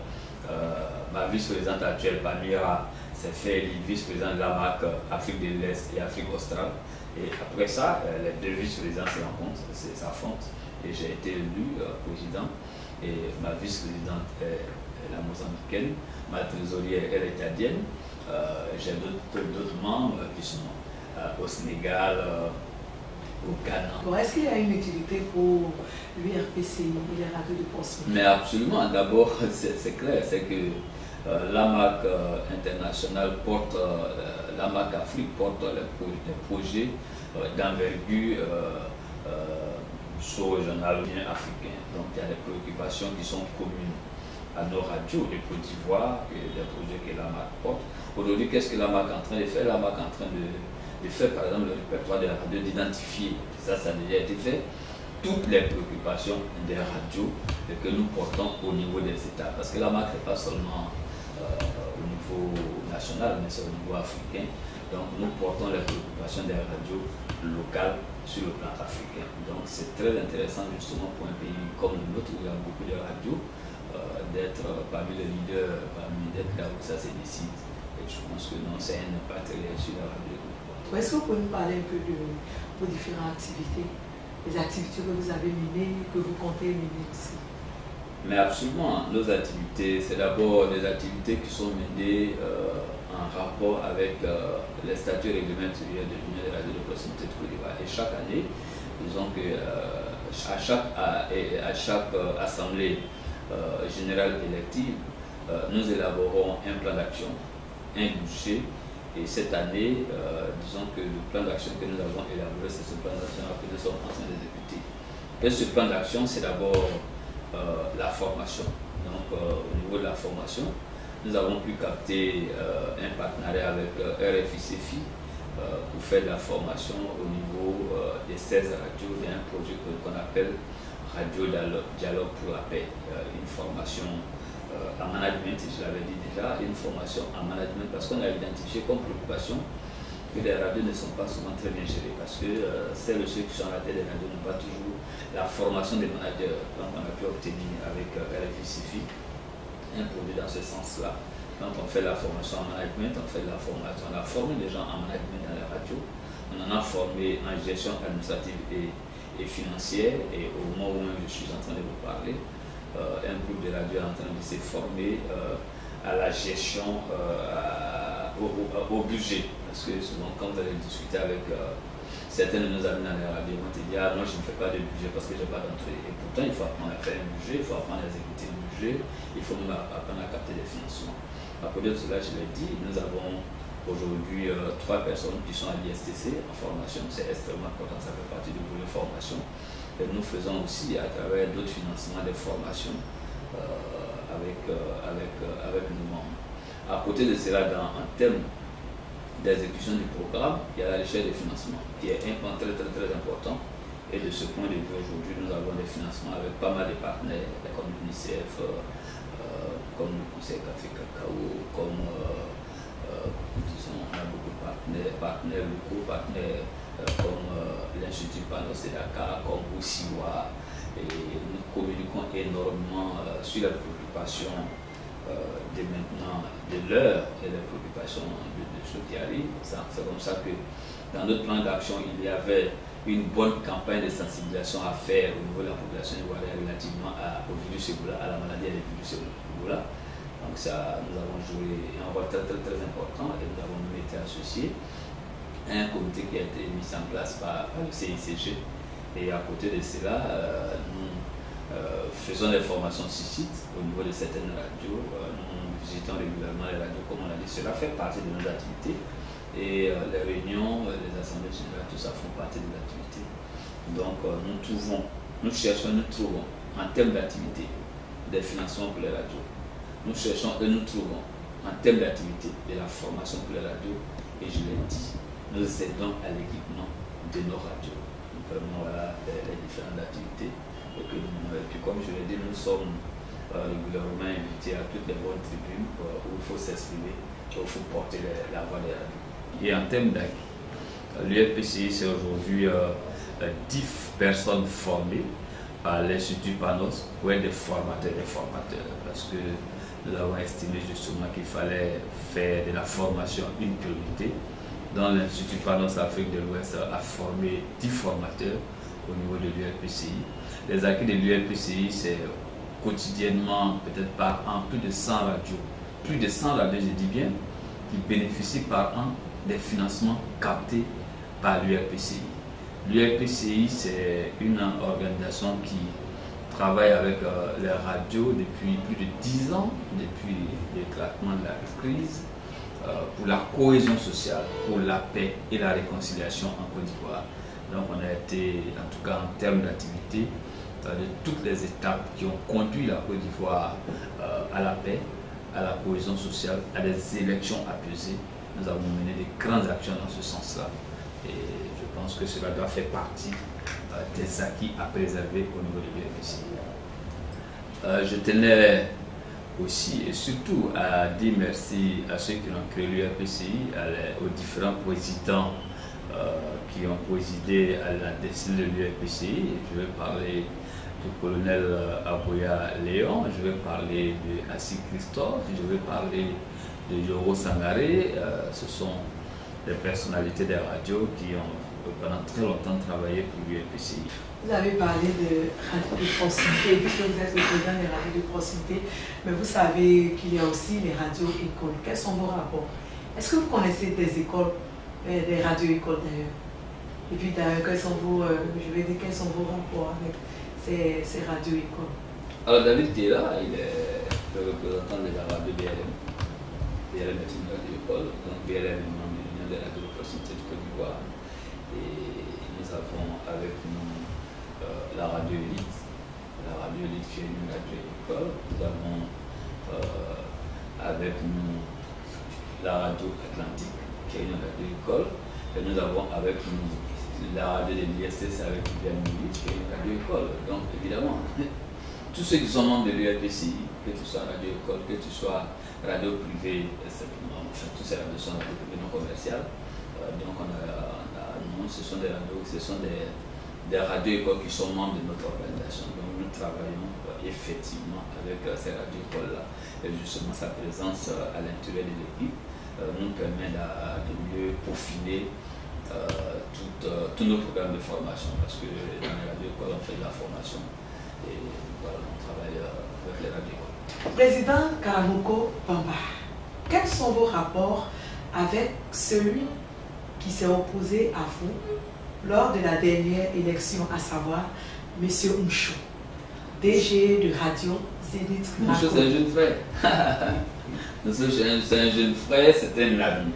Ma vice-présidente actuelle, Pamira, s'est fait élire vice-président de l'AMAC Afrique de l'Est et Afrique australe. Et après ça, les 2 vice-présidents se rencontrent, s'affrontent. Et j'ai été élu président. Et ma vice-présidente est la mozambicaine, ma trésorière est italienne. J'ai d'autres membres qui sont au Sénégal, au Ghana.
Est-ce qu'il y a une utilité pour l'URPCI et les radios de proximité?
Mais absolument. D'abord, c'est clair, c'est que l'AMAC international porte, l'AMAC Afrique porte les projets d'envergure sous-régional bien africain. Donc il y a des préoccupations qui sont communes à nos radios de Côte d'Ivoire et des projets que l'AMAC porte. Aujourd'hui, qu'est-ce que l'AMAC est en train de faire? L'AMAC est en train de faire, par exemple, le répertoire de la radio, d'identifier, ça a déjà été fait, toutes les préoccupations des radios que nous portons au niveau des États. Parce que l'AMAC n'est pas seulement au niveau national, mais c'est au niveau africain. Donc nous portons les préoccupations des radios locales sur le plan africain. Donc c'est très intéressant justement pour un pays comme le nôtre où il y a beaucoup de radios d'être parmi les leaders, d'être là où ça se décide. Et je pense que non, c'est un impact réel sur la radio.
Est-ce que vous pouvez nous parler un peu de vos différentes activités, les activités que vous avez menées, que vous comptez mener aussi?
Mais absolument, nos activités, c'est d'abord des activités qui sont menées en rapport avec les statuts réglementaires de l'Union des radios de proximité de Côte d'Ivoire. Et chaque année, disons que à chaque assemblée générale élective, nous élaborons un plan d'action, un budget. Et cette année, disons que le plan d'action que nous avons élaboré, c'est ce plan d'action que nous sommes en train d'exécuter. Et ce plan d'action, c'est d'abord la formation. Donc, au niveau de la formation, nous avons pu capter un partenariat avec RFI-CEFI pour faire de la formation au niveau des 16 radios d'un projet qu'on appelle Radio Dialogue pour la paix. Une formation en management, je l'avais dit déjà, une formation en management parce qu'on a identifié comme préoccupation que les radios ne sont pas souvent très bien gérées parce que ceux qui sont à la tête des radios n'ont pas toujours la formation des managers. Donc on a pu obtenir avec RFI-CEFI un produit dans ce sens-là. Donc on fait la formation en management, on fait de la formation, on a formé des gens en management dans les radios, on en a formé en gestion administrative et financière, et au moment où même je suis en train de vous parler, un groupe de radio est en train de se former à la gestion, au budget, parce que souvent quand vous allez discuter avec certains de nos amis dans les radios, vont te dire ah, non, je ne fais pas de budget parce que je n'ai pas d'entrée. Et pourtant, il faut apprendre à faire un budget, il faut apprendre à exécuter le budget, il faut même apprendre à capter des financements. À côté de cela, je l'ai dit, nous avons aujourd'hui 3 personnes qui sont à l'ISTC en formation. C'est extrêmement important, ça fait partie du volet formation. Et nous faisons aussi à travers d'autres financements des formations avec nos membres. À côté de cela, en termes d'exécution du programme, il y a la recherche des financements, qui est un point très important. Et de ce point de vue, aujourd'hui, nous avons des financements avec pas mal de partenaires, comme l'UNICEF, comme le Conseil Café Cacao, comme disons, on a beaucoup de partenaires locaux, comme l'Institut Panos et Dakar, comme Osiwa. Et nous communiquons énormément sur la préoccupation de maintenant, de l'heure et les préoccupations de ceux qui arrivent. C'est comme ça que dans notre plan d'action, il y avait une bonne campagne de sensibilisation à faire au niveau de la population ivoirienne relativement au virus Ebola, à la maladie des virus Ebola. Donc ça, nous avons joué un rôle très important et nous avons même été associés à un comité qui a été mis en place par le CICG. Et à côté de cela, nous faisons des formations sur site au niveau de certaines radios. Nous visitons régulièrement les radios, comme on l'a dit. Cela fait partie de nos activités. Et les réunions, les assemblées générales, tout ça font partie de l'activité. Donc nous trouvons en termes d'activité des financements pour les radios. Nous cherchons et nous trouvons en termes d'activité de la formation pour les radios. Et je l'ai dit, nous aidons à l'équipement de nos radios. Vraiment, voilà les différentes activités. Et puis comme je l'ai dit, nous sommes régulièrement invités à toutes les bonnes tribunes où il faut s'exprimer, où il faut porter la voix des radios. Et en termes d'acquis, l'UFPCI, c'est aujourd'hui 10 personnes formées par l'Institut Panos pour être des formateurs, parce que nous avons estimé justement qu'il fallait faire de la formation une priorité. Dans l'Institut Panos Afrique de l'Ouest a formé 10 formateurs au niveau de l'UFPCI. Les acquis de l'UFPCI, c'est quotidiennement, peut-être par an, plus de 100 radios. Plus de 100 radios, je dis bien, qui bénéficient par an des financements captés par l'UFPCI. L'UFPCI, c'est une organisation qui travaille avec les radios depuis plus de 10 ans, depuis l'éclatement de la crise, pour la cohésion sociale, pour la paix et la réconciliation en Côte d'Ivoire. Donc on a été, en tout cas en termes d'activité, de toutes les étapes qui ont conduit la Côte d'Ivoire à la paix, à la cohésion sociale, à des élections apaisées. Nous avons mené de grandes actions dans ce sens-là. Et je pense que cela doit faire partie des acquis à préserver au niveau de l'UFPCI. Je tenais aussi et surtout à dire merci à ceux qui ont créé l'UFPCI, aux différents présidents qui ont présidé à la destinée de l'UFPCI. Je vais parler du colonel Aboya Léon, je vais parler de Assis Christophe, je vais parler de Yoro Sangaré. Ce sont des personnalités des radios qui ont pendant très longtemps travaillé pour l'UFPCI.
Vous avez parlé de radio de proximité, puisque vous êtes le président des radios de proximité, mais vous savez qu'il y a aussi les radios-écoles. Quels sont vos rapports? Est-ce que vous connaissez des écoles, des radios-écoles d'ailleurs? Et puis d'ailleurs, quels sont vos rapports avec ces radios-écoles?
Alors David Théra, il est le représentant de la radio BLM. BLM est une radio-école, donc BLM est membre de l'Union des radios de proximité du Côte d'Ivoire. Et nous avons avec nous la radio Élite. La radio Élite qui est une radio-école. Nous avons avec nous la radio Atlantique qui est une radio-école. Et nous avons avec nous la radio de l'ISS avec Viviane Mouly qui est une radio-école. Donc évidemment, tous ceux qui sont membres de l'UFPCI, que tu sois radio-école, que tu sois radio privée, enfin, tous ces radios sont radio privées non commerciales. Donc ce sont des radios, ce sont des radio-écoles qui sont membres de notre organisation. Donc nous travaillons effectivement avec ces radio-écoles-là. Et justement sa présence à l'intérieur de l'équipe nous permet de mieux peaufiner tous nos programmes de formation, parce que dans les radio-écoles on fait de la formation et voilà, on travaille avec les radio-écoles.
Président Karamoko Bamba, quels sont vos rapports avec celui qui s'est opposé à vous lors de la dernière élection, à savoir M. Mchou, DG de Radio Zénith?
Mchou, c'est un jeune frère. C'est un jeune frère, c'est un ami.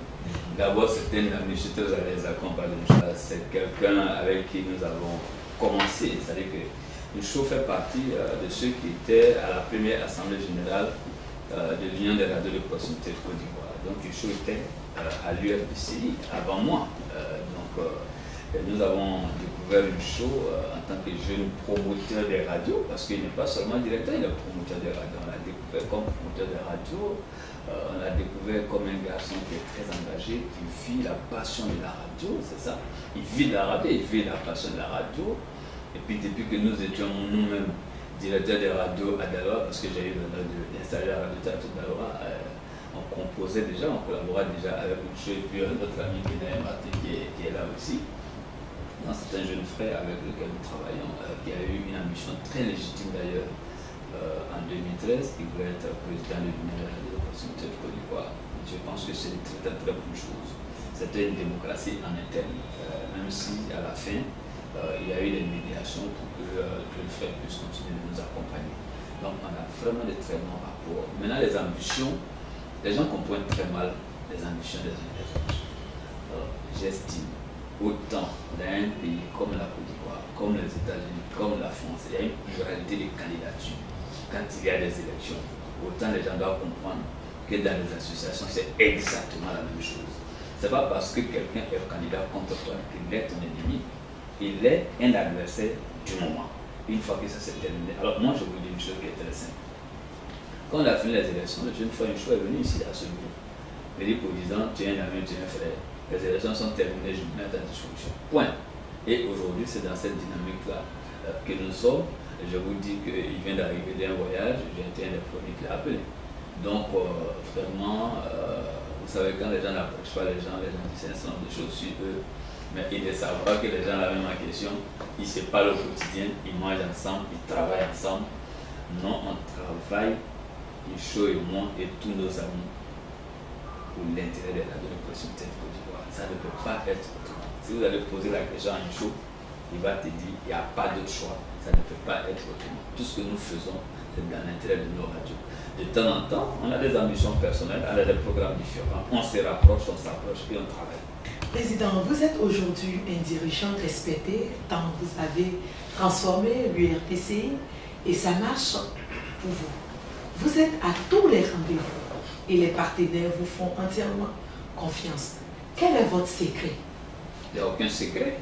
D'abord, c'est un ami, je suis très à l'aise à comparer. C'est quelqu'un avec qui nous avons commencé. C'est-à-dire que Michaud fait partie de ceux qui étaient à la première assemblée générale de l'Union des radios de proximité de Côte d'Ivoire. Donc Michaud était à l'URPCI avant moi. Nous avons découvert Michaud en tant que jeune promoteur des radios, parce qu'il n'est pas seulement directeur, il est promoteur des radios. On l'a découvert comme promoteur des radios, on l'a découvert comme un garçon qui est très engagé, qui vit la passion de la radio, c'est ça. Il vit la radio, il vit la passion de la radio. Et puis depuis que nous étions nous-mêmes directeurs des radios à Daloa, parce que j'ai eu l'honneur d'installer la radio théâtre Daloa, on composait déjà, on collaborait déjà avec Michaud et puis notre ami Guénaël Martin qui est là aussi. C'est un jeune frère avec lequel nous travaillons, qui a eu une ambition très légitime d'ailleurs en 2013, qui voulait être président de l'Union des radios de proximité de Côte d'Ivoire. Je pense que c'est une très bonne chose. C'était une démocratie en interne, même si à la fin, il y a eu des médiations pour que le frère puisse continuer de nous accompagner. Donc on a vraiment de très bons rapports. Maintenant les ambitions, les gens comprennent très mal les ambitions des uns des autres. J'estime, autant dans un pays comme la Côte d'Ivoire, comme les États-Unis, comme la France, il y a une pluralité de candidatures. Quand il y a des élections, autant les gens doivent comprendre que dans les associations, c'est exactement la même chose. Ce n'est pas parce que quelqu'un est candidat contre toi qu'il est ton ennemi. Il est un adversaire du moment. Une fois que ça s'est terminé. Alors moi, je vous dis une chose qui est très simple. Quand on a fini les élections, le jeune frère Michaud est venu ici à ce bureau. Il dit pour disant, tu es un ami, tu es un frère. Les élections sont terminées, je me mets à ta disposition. Point. Et aujourd'hui, c'est dans cette dynamique-là que nous sommes. Je vous dis qu'il vient d'arriver d'un voyage, j'ai été un des premiers qui l'a appelé. Donc, vraiment, vous savez, quand les gens n'approchent pas les gens disent un certain nombre de choses sur eux. Mais il est savoir que les gens la même question, ils se parlent au quotidien, ils mangent ensemble, ils travaillent ensemble. Non, on travaille, Michaud et moi et tous nos amis, pour l'intérêt des radios de proximité de Côte d'Ivoire. Ça ne peut pas être autrement. Si vous allez poser la question à Michaud, il va te dire il n'y a pas d'autre choix. Ça ne peut pas être autrement. Tout ce que nous faisons, c'est dans l'intérêt de nos radios. De temps en temps, on a des ambitions personnelles, on a des programmes différents. On se rapproche, on s'approche et on travaille.
Président, vous êtes aujourd'hui un dirigeant respecté, tant vous avez transformé l'URPCI et ça marche pour vous. Vous êtes à tous les rendez-vous et les partenaires vous font entièrement confiance. Quel est votre secret?
Il n'y a aucun secret.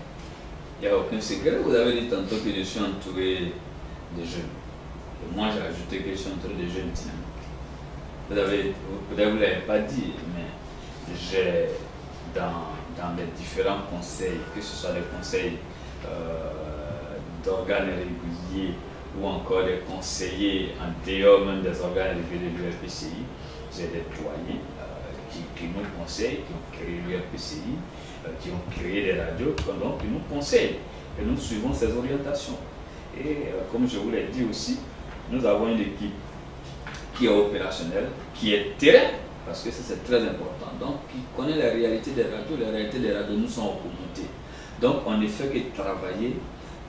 Il n'y a aucun secret. Vous avez dit tantôt que je suis entouré de jeunes. Et moi, j'ai ajouté que je suis entouré de jeunes dynamiques. Peut-être vous ne l'avez pas dit, mais j'ai dans les différents conseils, que ce soit les conseils d'organes réguliers ou encore des conseillers en dehors même des organes réguliers de l'URPCI, j'ai des doyens qui nous conseillent, qui ont créé l'URPCI, qui ont créé des radios, donc qui nous conseillent et nous suivons ces orientations. Et comme je vous l'ai dit aussi, nous avons une équipe qui est opérationnelle, qui est terrain, parce que ça c'est très important, donc qui connaît la réalité des radios. Les réalités des radios nous sont remontées. Donc on ne fait que travailler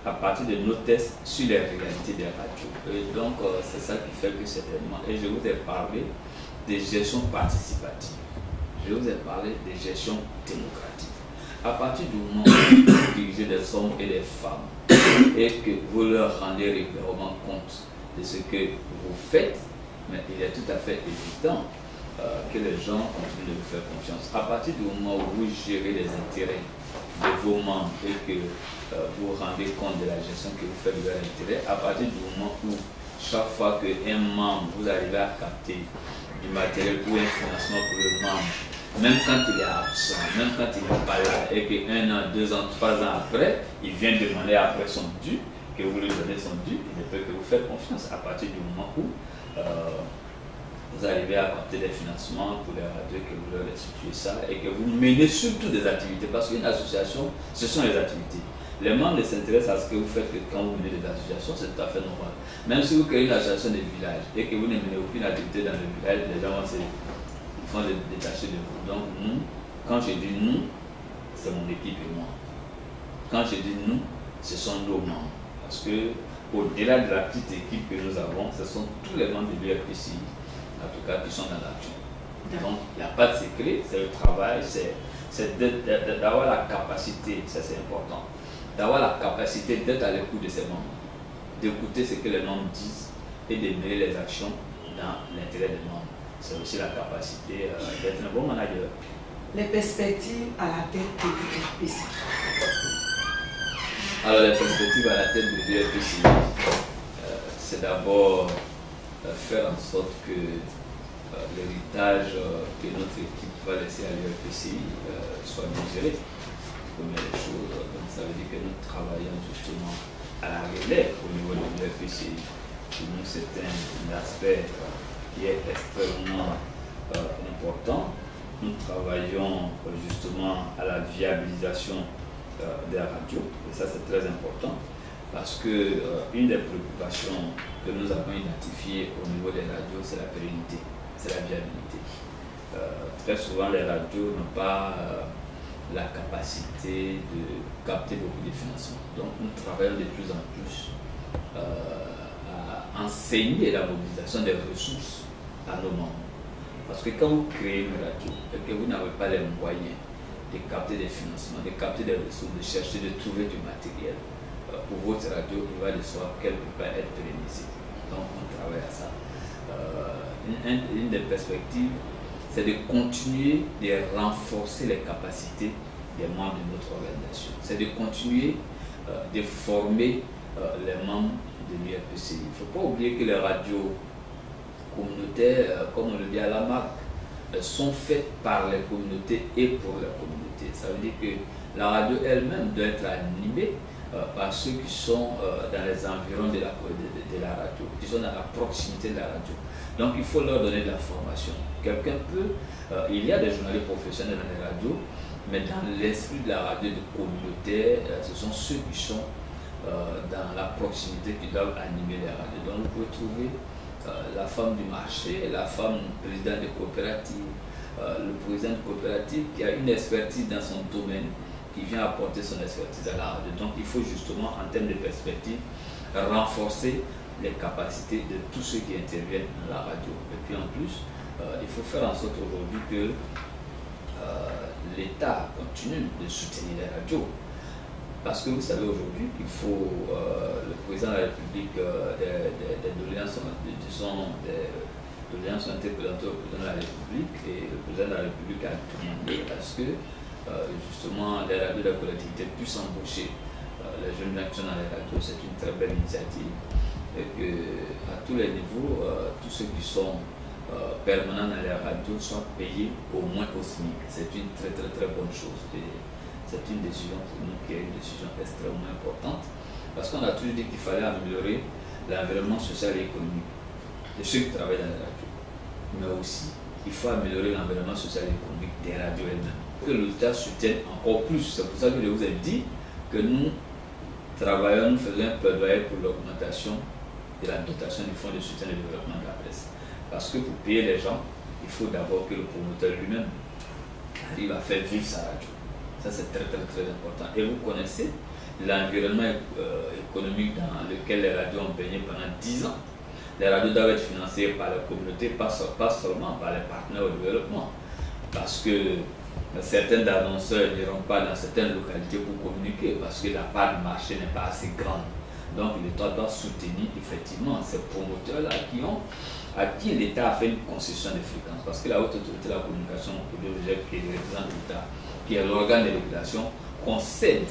à partir de nos tests sur les réalités des radios. Et donc c'est ça qui fait que c'est tellement. Et je vous ai parlé des gestions participatives. Je vous ai parlé des gestions démocratiques. À partir du moment où vous dirigez des hommes et des femmes et que vous leur rendez régulièrement compte de ce que vous faites, mais il est tout à fait évident que les gens continuent de vous faire confiance. À partir du moment où vous gérez les intérêts de vos membres et que vous rendez compte de la gestion que vous faites de leurs intérêts, à partir du moment où chaque fois qu'un membre, vous arrivez à capter du matériel ou un financement pour le membre, même quand il est absent, même quand il n'est pas là, et qu'un an, 2 ans, 3 ans après, il vient demander après son dû, que vous lui donnez son dû, il ne peut que vous faire confiance à partir du moment où vous arrivez à capter des financements pour les radios, que vous leur restituez ça et que vous menez surtout des activités, parce qu'une association, ce sont les activités. Les membres s'intéressent à ce que vous faites que quand vous menez des associations, c'est tout à fait normal. Même si vous créez une association de village et que vous ne menez aucune activité dans le village, les gens vont se détacher de vous. Donc nous, quand je dis nous, c'est mon équipe et moi. Quand je dis nous, ce sont nos membres. Parce que au-delà de la petite équipe que nous avons, ce sont tous les membres de l'URPCI, en tout cas, qui sont dans l'action. Donc, il n'y a pas de secret, c'est le travail, c'est d'avoir la capacité, ça c'est important, d'avoir la capacité d'être à l'écoute de ses membres. d'écouter ce que les membres disent et de mener les actions dans l'intérêt des membres. C'est aussi la capacité d'être un bon manager.
Les perspectives à la tête de l'UFPCI.
Alors les perspectives à la tête de l'UFPCI, c'est d'abord faire en sorte que l'héritage que notre équipe va laisser à l'UFPCI soit bien géré. Première des choses, donc ça veut dire que nous travaillons justement à la relève au niveau de l'UFPCI. Pour nous, c'est un aspect qui est extrêmement important. Nous travaillons justement à la viabilisation des radios, et ça c'est très important parce que une des préoccupations que nous avons identifiées au niveau des radios, c'est la pérennité, c'est la viabilité. Très souvent, les radios n'ont pas la capacité de capter beaucoup de financements. Donc, nous travaillons de plus en plus à enseigner la mobilisation des ressources à nos membres. Parce que quand vous créez une radio et que vous n'avez pas les moyens de capter des financements, de capter des ressources, de chercher, de trouver du matériel, pour votre radio, il va de soi qu'elle ne peut pas être pérennisée. Donc, on travaille à ça. Une des perspectives, c'est de continuer de renforcer les capacités des membres de notre organisation. C'est de continuer de former les membres de l'UFPCI. Il ne faut pas oublier que les radios communautaires, comme on le dit à la marque, sont faites par les communautés et pour les communautés. Ça veut dire que la radio elle-même doit être animée par ceux qui sont dans les environs de la radio, qui sont dans la proximité de la radio. Donc il faut leur donner de la formation. Quelqu'un peut, il y a des journalistes professionnels dans les radios, mais dans l'esprit de la radio de communautaire, ce sont ceux qui sont dans la proximité qui doivent animer les radios. Donc vous pouvez trouver la femme du marché, la femme présidente de coopérative, le président de coopérative qui a une expertise dans son domaine, qui vient apporter son expertise à la radio. Donc il faut justement, en termes de perspective, renforcer les capacités de tous ceux qui interviennent dans la radio. Et puis en plus, il faut faire en sorte aujourd'hui que l'État continue de soutenir les radios. Parce que vous savez aujourd'hui qu'il faut, le président de la République, des doléances ont été présentées au président de la République et le président de la République a demandé parce que justement les radios de la collectivité puissent embaucher les jeunes gens qui sont dans les radios. C'est une très belle initiative et qu'à tous les niveaux, tous ceux qui sont permanents dans les radios soient payés au moins au SMIC. C'est une très très très bonne chose. C'est une décision pour nous qui est une décision extrêmement importante parce qu'on a toujours dit qu'il fallait améliorer l'environnement social et économique de ceux qui travaillent dans les radios. Mais aussi, il faut améliorer l'environnement social et économique des radios elles-mêmes. Que l'État soutienne encore plus. C'est pour ça que je vous ai dit que nous travaillons, nous faisons un plaidoyer pour l'augmentation de la dotation du fonds de soutien et de développement de la presse. Parce que pour payer les gens, il faut d'abord que le promoteur lui-même arrive à faire vivre sa radio. Ça, c'est très, très, très important. Et vous connaissez l'environnement économique dans lequel les radios ont baigné pendant 10 ans. Les radios doivent être financées par la communauté, pas seulement par les partenaires au développement. Parce que certains annonceurs n'iront pas dans certaines localités pour communiquer, parce que la part du marché n'est pas assez grande. Donc l'État doit soutenir effectivement ces promoteurs-là à qui l'État a fait une concession de fréquence. Parce que la haute autorité de la communication audiovisuelle, qui représente l'État, qui est l'organe de régulation, concède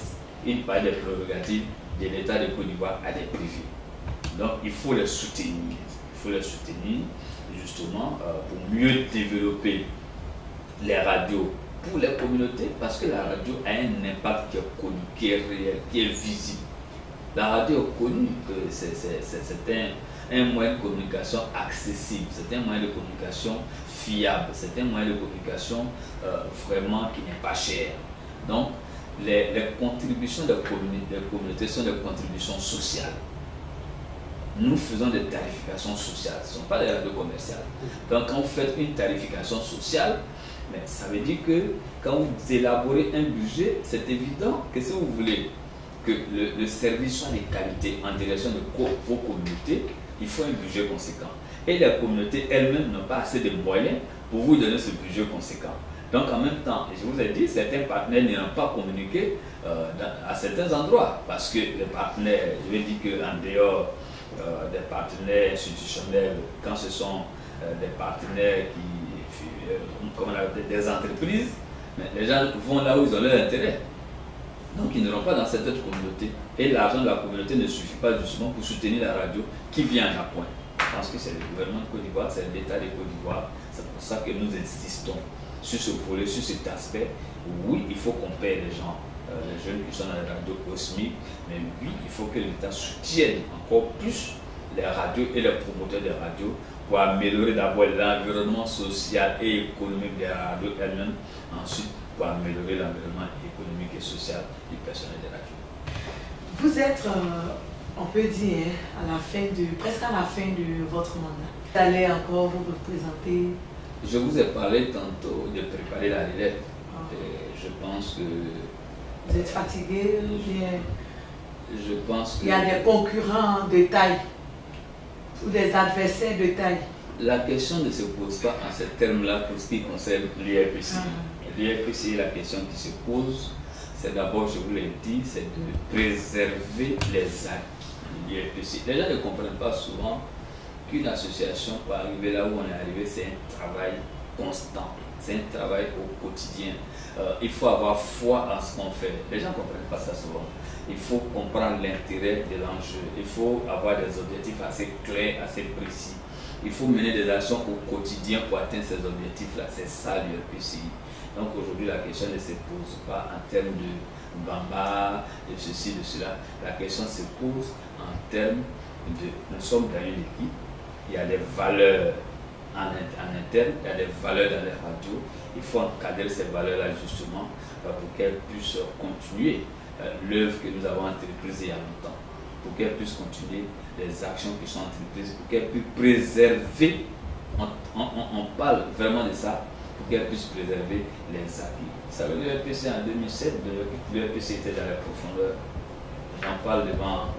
une part des prérogatives de l'État de Côte d'Ivoire à des privés. Donc il faut les soutenir. Il faut les soutenir justement pour mieux développer les radios pour les communautés, parce que la radio a un impact qui est connu, qui est réel, qui est visible. La radio est connue que c'est un moyen de communication accessible, c'est un moyen de communication fiable, c'est un moyen de communication vraiment qui n'est pas cher. Donc, les contributions des communautés sont des contributions sociales. Nous faisons des tarifications sociales, ce ne sont pas des radios commerciales. Donc, quand vous faites une tarification sociale, mais ça veut dire que quand vous élaborez un budget, c'est évident que si vous voulez que le service soit de qualité en direction de vos communautés, il faut un budget conséquent. Et les communautés elles-mêmes n'ont pas assez de moyens pour vous donner ce budget conséquent. Donc en même temps, je vous ai dit, certains partenaires n'iront pas communiquer à certains endroits parce que les partenaires, je vais dire qu'en dehors des partenaires institutionnels, quand ce sont des partenaires comme on appelle des entreprises, mais les gens vont là où ils ont leur intérêt. Donc ils n'iront pas dans cette autre communauté. Et l'argent de la communauté ne suffit pas justement pour soutenir la radio qui vient à point. Je pense que c'est le gouvernement de Côte d'Ivoire, c'est l'État de Côte d'Ivoire. C'est pour ça que nous insistons sur ce volet, sur cet aspect. Oui, il faut qu'on paie les gens, les jeunes qui sont dans les radios au SMIC, mais oui, il faut que l'État soutienne encore plus les radios et les promoteurs des radios pour améliorer d'abord l'environnement social et économique des radios elles-mêmes, ensuite pour améliorer l'environnement économique et social du personnel des radios.
Vous êtes, on peut dire, presque à la fin de votre mandat. Vous allez encore vous représenter.
Je vous ai parlé tantôt de préparer la relève. Et je pense que...
Vous êtes fatigué ou bien...
Je pense que...
Il y a des concurrents de taille ou des adversaires de taille.
La question ne se pose pas en ces termes-là pour ce qui concerne l'URPCI. L'URPCI, la question qui se pose, c'est d'abord, je vous l'ai dit, c'est de préserver les acquis de l'URPCI. Les gens ne comprennent pas souvent qu'une association, pour arriver là où on est arrivé, c'est un travail constant, c'est un travail au quotidien. Il faut avoir foi en ce qu'on fait. Les gens ne comprennent pas ça souvent. Il faut comprendre l'intérêt de l'enjeu. Il faut avoir des objectifs assez clairs, assez précis. Il faut mener des actions au quotidien pour atteindre ces objectifs-là. C'est ça l'URPCI. Donc aujourd'hui, la question ne se pose pas en termes de bamba, de ceci, de cela. La question se pose en termes de... Nous sommes dans une équipe. Il y a des valeurs en interne, il y a des valeurs dans les radios. Il faut encadrer ces valeurs-là justement pour qu'elles puissent continuer l'œuvre que nous avons entreprise il y a longtemps, pour qu'elles puissent continuer les actions qui sont entreprises, pour qu'elles puissent préserver, on parle vraiment de ça, pour qu'elles puissent préserver les acquis. Vous savez, l'URPCI en 2007, l'URPCI était dans la profondeur. J'en parle devant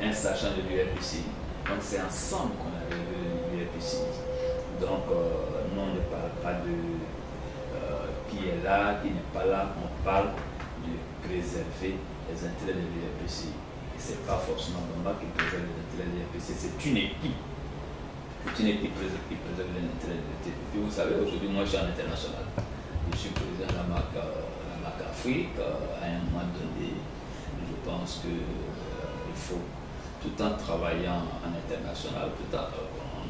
un sachant de l'URPCI. Donc c'est ensemble qu'on a révélé l'URPCI. Donc nous on ne parle pas de qui est là, qui n'est pas là, on parle de préserver les intérêts de l'URPCI. Et ce n'est pas forcément Bamba qui préserve les intérêts de l'URPCI, c'est une équipe. C'est une équipe qui préserve les intérêts de l'URPCI. Et puis vous savez, aujourd'hui moi je suis en international. Je suis président de la marque Afrique. À un moment donné, je pense qu'il faut, tout en travaillant en international,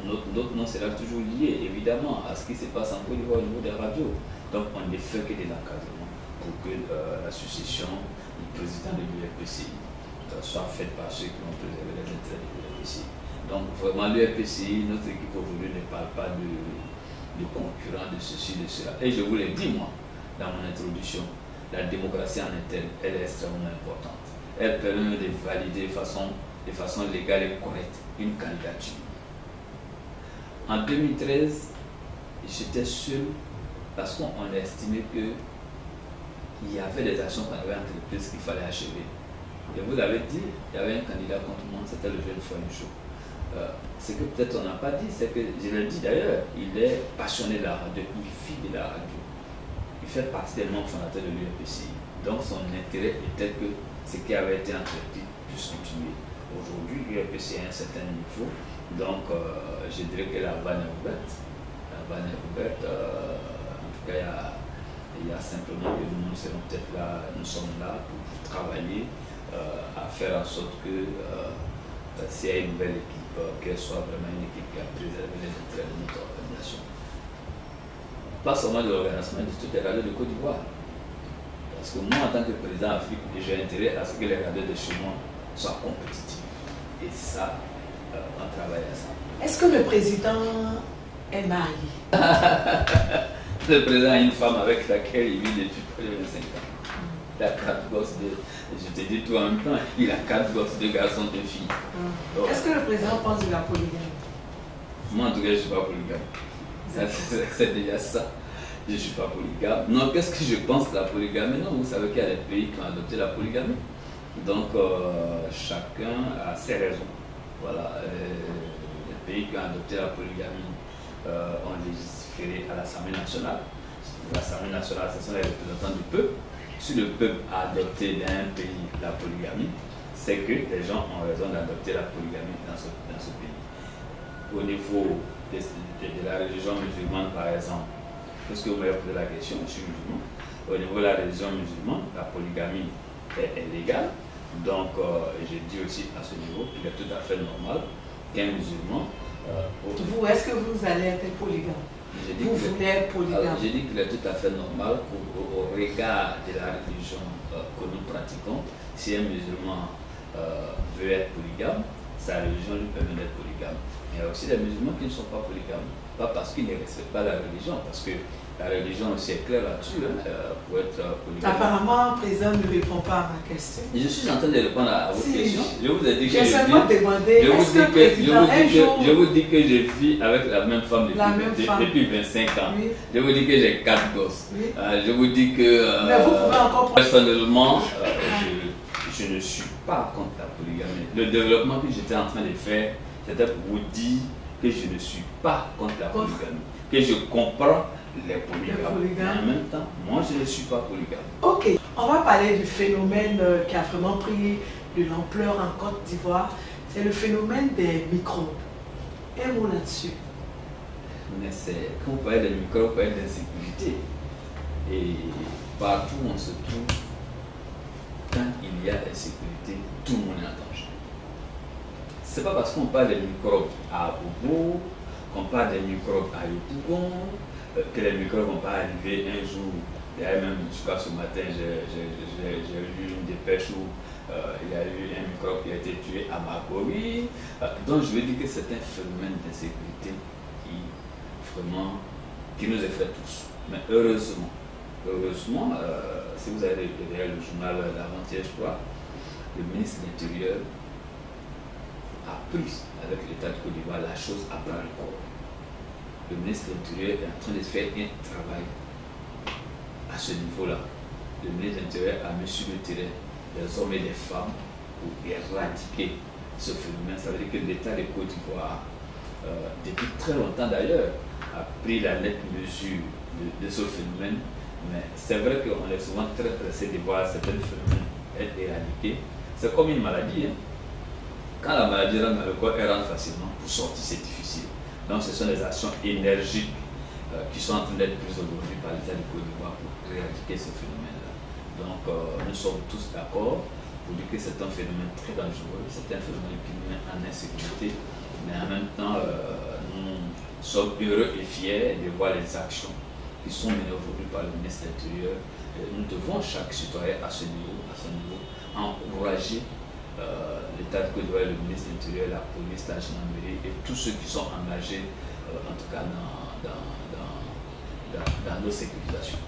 notre nom sera toujours lié évidemment à ce qui se passe en Côte d'Ivoire au niveau des radios. Donc on ne fait que de l'encadrement pour que l'association, le président de l'URPCI soit faite par ceux qui vont préserver les intérêts de l'URPCI. Donc vraiment l'URPCI, notre équipe aujourd'hui ne parle pas de concurrents, de ceci, de cela. Et je vous l'ai dit moi, dans mon introduction, la démocratie en interne, elle est extrêmement importante. Elle permet de valider de façon légale et correcte une candidature. En 2013, j'étais seul parce qu'on a estimé qu'il y avait des actions qu'on avait entreprises qu'il fallait achever. Et vous l'avez dit, il y avait un candidat contre moi, c'était le jeune Fouanichou. Ce que peut-être on n'a pas dit, c'est que, je l'ai dit d'ailleurs, il est passionné de la radio, il vit de la radio. Il fait partie des membres fondateurs de l'URPCI. Donc son intérêt était que ce qui avait été entrepris puisse continuer. Aujourd'hui, l'URPCI est à un certain niveau, donc je dirais que la vanne est ouverte. La vanne est ouverte, en tout cas, il y a simplement que nous serons peut-être là, nous sommes là pour travailler à faire en sorte que s'il y a une nouvelle équipe, qu'elle soit vraiment une équipe qui a préservé les intérêts de notre organisation. Pas seulement de l'organisation, mais de toutes les radios de Côte d'Ivoire. Parce que moi, en tant que président Afrique, j'ai intérêt à ce que les radios de chez moi soient compétitifs. Et ça, on travaille à ça.
Est-ce que le président est marié?
Le président a une femme avec laquelle il vit depuis près de 25 ans. Il a 4 gosses je te dis tout en même temps, il a 4 gosses, 2 garçons, 2 filles.
Est-ce que le président pense de la polygamie?
Moi, en tout cas, je ne suis pas polygame. C'est déjà ça. Je ne suis pas polygame. Non, qu'est-ce que je pense de la polygamie? Non, vous savez qu'il y a des pays qui ont adopté la polygamie. Donc, chacun a ses raisons. Voilà. Les pays qui ont adopté la polygamie ont légiféré à l'Assemblée nationale. l'Assemblée nationale, ce sont les représentants du peuple. Si le peuple a adopté dans un pays la polygamie, c'est que les gens ont raison d'adopter la polygamie dans ce pays. Au niveau de la religion musulmane, par exemple, puisque vous m'avez posé la question, je suis musulman. Au niveau de la religion musulmane, la polygamie est légale. Donc, j'ai dit aussi à ce niveau qu'il est tout à fait normal qu'un musulman...
vous, est-ce que vous allez être polygame? Vous voulez être polygame?
J'ai dit qu'il est tout à fait normal au regard de la religion que nous pratiquons. Si un musulman veut être polygame, sa religion lui permet d'être polygame. Il y a aussi des musulmans qui ne sont pas polygames. Pas parce qu'ils ne respectent pas la religion, parce que la religion aussi est claire là-dessus, pour être polygame.
Apparemment, le président ne répond pas à ma question.
Je suis en train de répondre à vos questions. Je vous ai dit que
j'ai seulement demandé, est-ce que le président,
je vous dis que je vis avec la même femme depuis 25 ans. Oui. Je vous dis que j'ai 4 gosses. Oui. Je vous dis que
mais vous pouvez encore
personnellement, je ne suis pas contre la polygamie. Le développement que j'étais en train de faire, c'était pour vous dire que je ne suis pas contre la polygamie, que je comprends les polygames. Mais en même temps, moi je ne suis pas polygame.
Ok, on va parler du phénomène qui a vraiment pris de l'ampleur en Côte d'Ivoire. C'est le phénomène des microbes. Un mot là-dessus.
Mais c'est quand on parle des microbes, on parle d'insécurité. Et partout où on se trouve, quand il y a insécurité, tout le monde est en danger. C'est pas parce qu'on parle des microbes à Bobo, qu'on parle des microbes à Yopougon, que les microbes vont pas arriver un jour. D'ailleurs, même jusqu'à ce matin, j'ai lu une dépêche où il y a eu un microbe qui a été tué à Makori. Donc, je veux dire que c'est un phénomène d'insécurité qui nous effraie tous. Mais heureusement, si vous avez derrière le journal d'avant-hier, je crois, le ministre de l'Intérieur a pris avec l'État de Côte d'Ivoire la chose à bras le corps. Le ministre de l'Intérieur est en train de faire un travail à ce niveau-là. Le ministre de l'Intérieur a mis sur le terrain des hommes et des femmes pour éradiquer ce phénomène. Ça veut dire que l'État de Côte d'Ivoire, depuis très longtemps d'ailleurs, a pris la nette mesure de ce phénomène. Mais c'est vrai qu'on est souvent très pressé de voir certains phénomènes être éradiqués. C'est comme une maladie. Hein. Quand la maladie rentre dans le corps, elle rentre facilement. Pour sortir, c'est difficile. Donc, ce sont des actions énergiques qui sont en train d'être prises aujourd'hui par l'État de Côte d'Ivoire pour éradiquer ce phénomène-là. Donc, nous sommes tous d'accord pour dire que c'est un phénomène très dangereux, c'est un phénomène qui nous met en insécurité, mais en même temps, nous sommes heureux et fiers de voir les actions qui sont menées aujourd'hui par le ministre de l'Intérieur. Nous devons, chaque citoyen à ce niveau, encourager l'État de Côte d'Ivoire, le ministre de l'Intérieur, la police, la gendarmerie et tous ceux qui sont engagés, en tout cas dans nos sécurisations.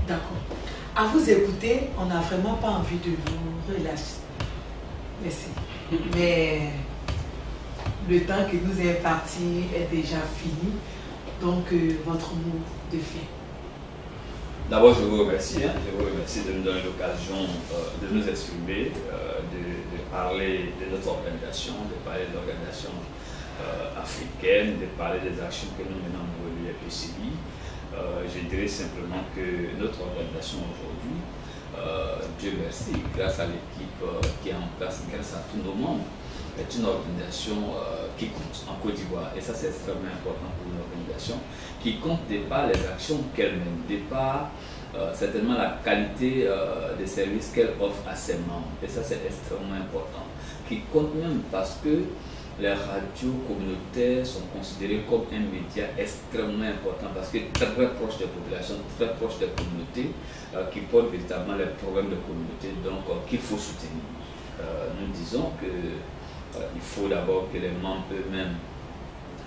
D'accord. À vous écouter, on n'a vraiment pas envie de vous relâcher. Merci. Mais le temps que nous est imparti est déjà fini. Donc, votre mot de fin.
D'abord, je vous remercie. Je vous remercie de nous donner l'occasion de nous exprimer, de parler de notre organisation, de parler de l'organisation africaine, de parler des actions que nous menons au niveau du FPCI. Je dirais simplement que notre organisation aujourd'hui, Dieu merci, grâce à l'équipe qui est en place, grâce à tous nos membres, est une organisation qui compte en Côte d'Ivoire. Et ça, c'est extrêmement important pour une organisation qui compte de par les actions qu'elle mène, de par certainement la qualité des services qu'elle offre à ses membres. Et ça, c'est extrêmement important. Qui compte même parce que les radios communautaires sont considérées comme un média extrêmement important parce que très proche des populations, très proche des communautés, qui portent véritablement les problèmes de communauté, donc qu'il faut soutenir. Nous disons qu'il faut d'abord que les membres eux-mêmes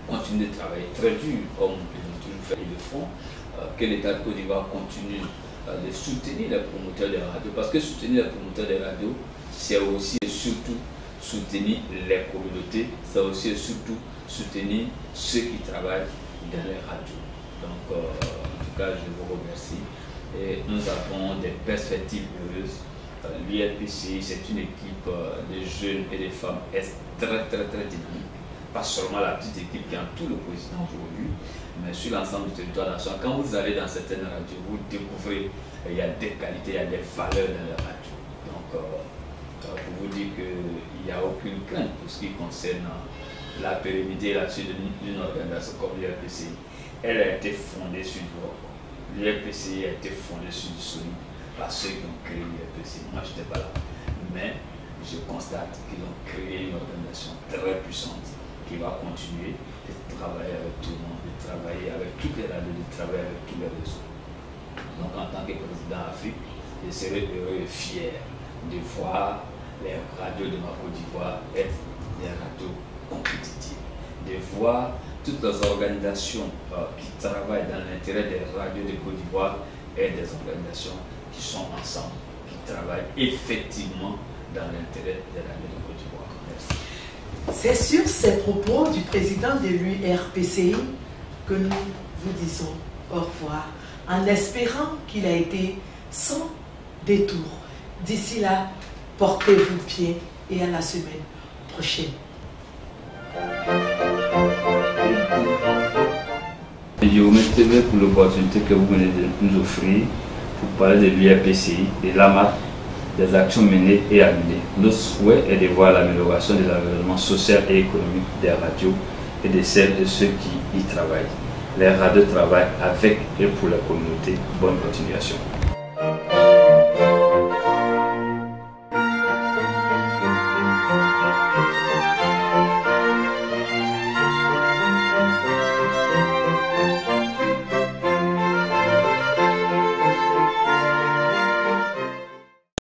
continuent de travailler très dur, comme ils ont toujours fait, ils le font, que l'État de Côte d'Ivoire continue de soutenir les promoteurs des radios, parce que soutenir les promoteurs des radios, c'est aussi et surtout soutenir les communautés, c'est aussi et surtout soutenir ceux qui travaillent dans les radios. Donc, en tout cas, je vous remercie. Et nous avons des perspectives heureuses. L'IRPCI, c'est une équipe de jeunes et de femmes très dynamique. pas seulement la petite équipe qui entoure le président aujourd'hui, mais sur l'ensemble du territoire national. Quand vous allez dans certaines radios, vous découvrez qu'il y a des qualités, il y a des valeurs dans les radios. Donc, pour vous dire qu'il n'y a aucune crainte pour ce qui concerne la pérennité et la suite d'une organisation comme l'URPCI. Elle a été fondée sur du rock. L'URPCI a été fondée sur du solide par ceux qui ont créé l'URPCI. Moi, je n'étais pas là. Mais je constate qu'ils ont créé une organisation très puissante qui va continuer de travailler avec tout le monde, de travailler avec toutes les radios, de travailler avec tous les réseaux. Donc, en tant que président Afrique, je serais heureux et fier de voir les radios de ma Côte d'Ivoire être des radios compétitives, de voir toutes les organisations qui travaillent dans l'intérêt des radios de Côte d'Ivoire et des organisations qui sont ensemble, qui travaillent effectivement dans l'intérêt des radios de Côte d'Ivoire. Merci.
C'est sur ces propos du président de l'URPCI que nous vous disons au revoir, en espérant qu'il a été sans détour. D'ici là, portez-vous bien et à la semaine prochaine.
Je vous remercie pour l'opportunité que vous venez de nous offrir pour parler de l'URPCI, de l'AMAT, des actions menées et à mener. Notre souhait est de voir l'amélioration de l'environnement social et économique des radios et de celles de ceux qui y travaillent. Les radios travaillent avec et pour la communauté. Bonne continuation.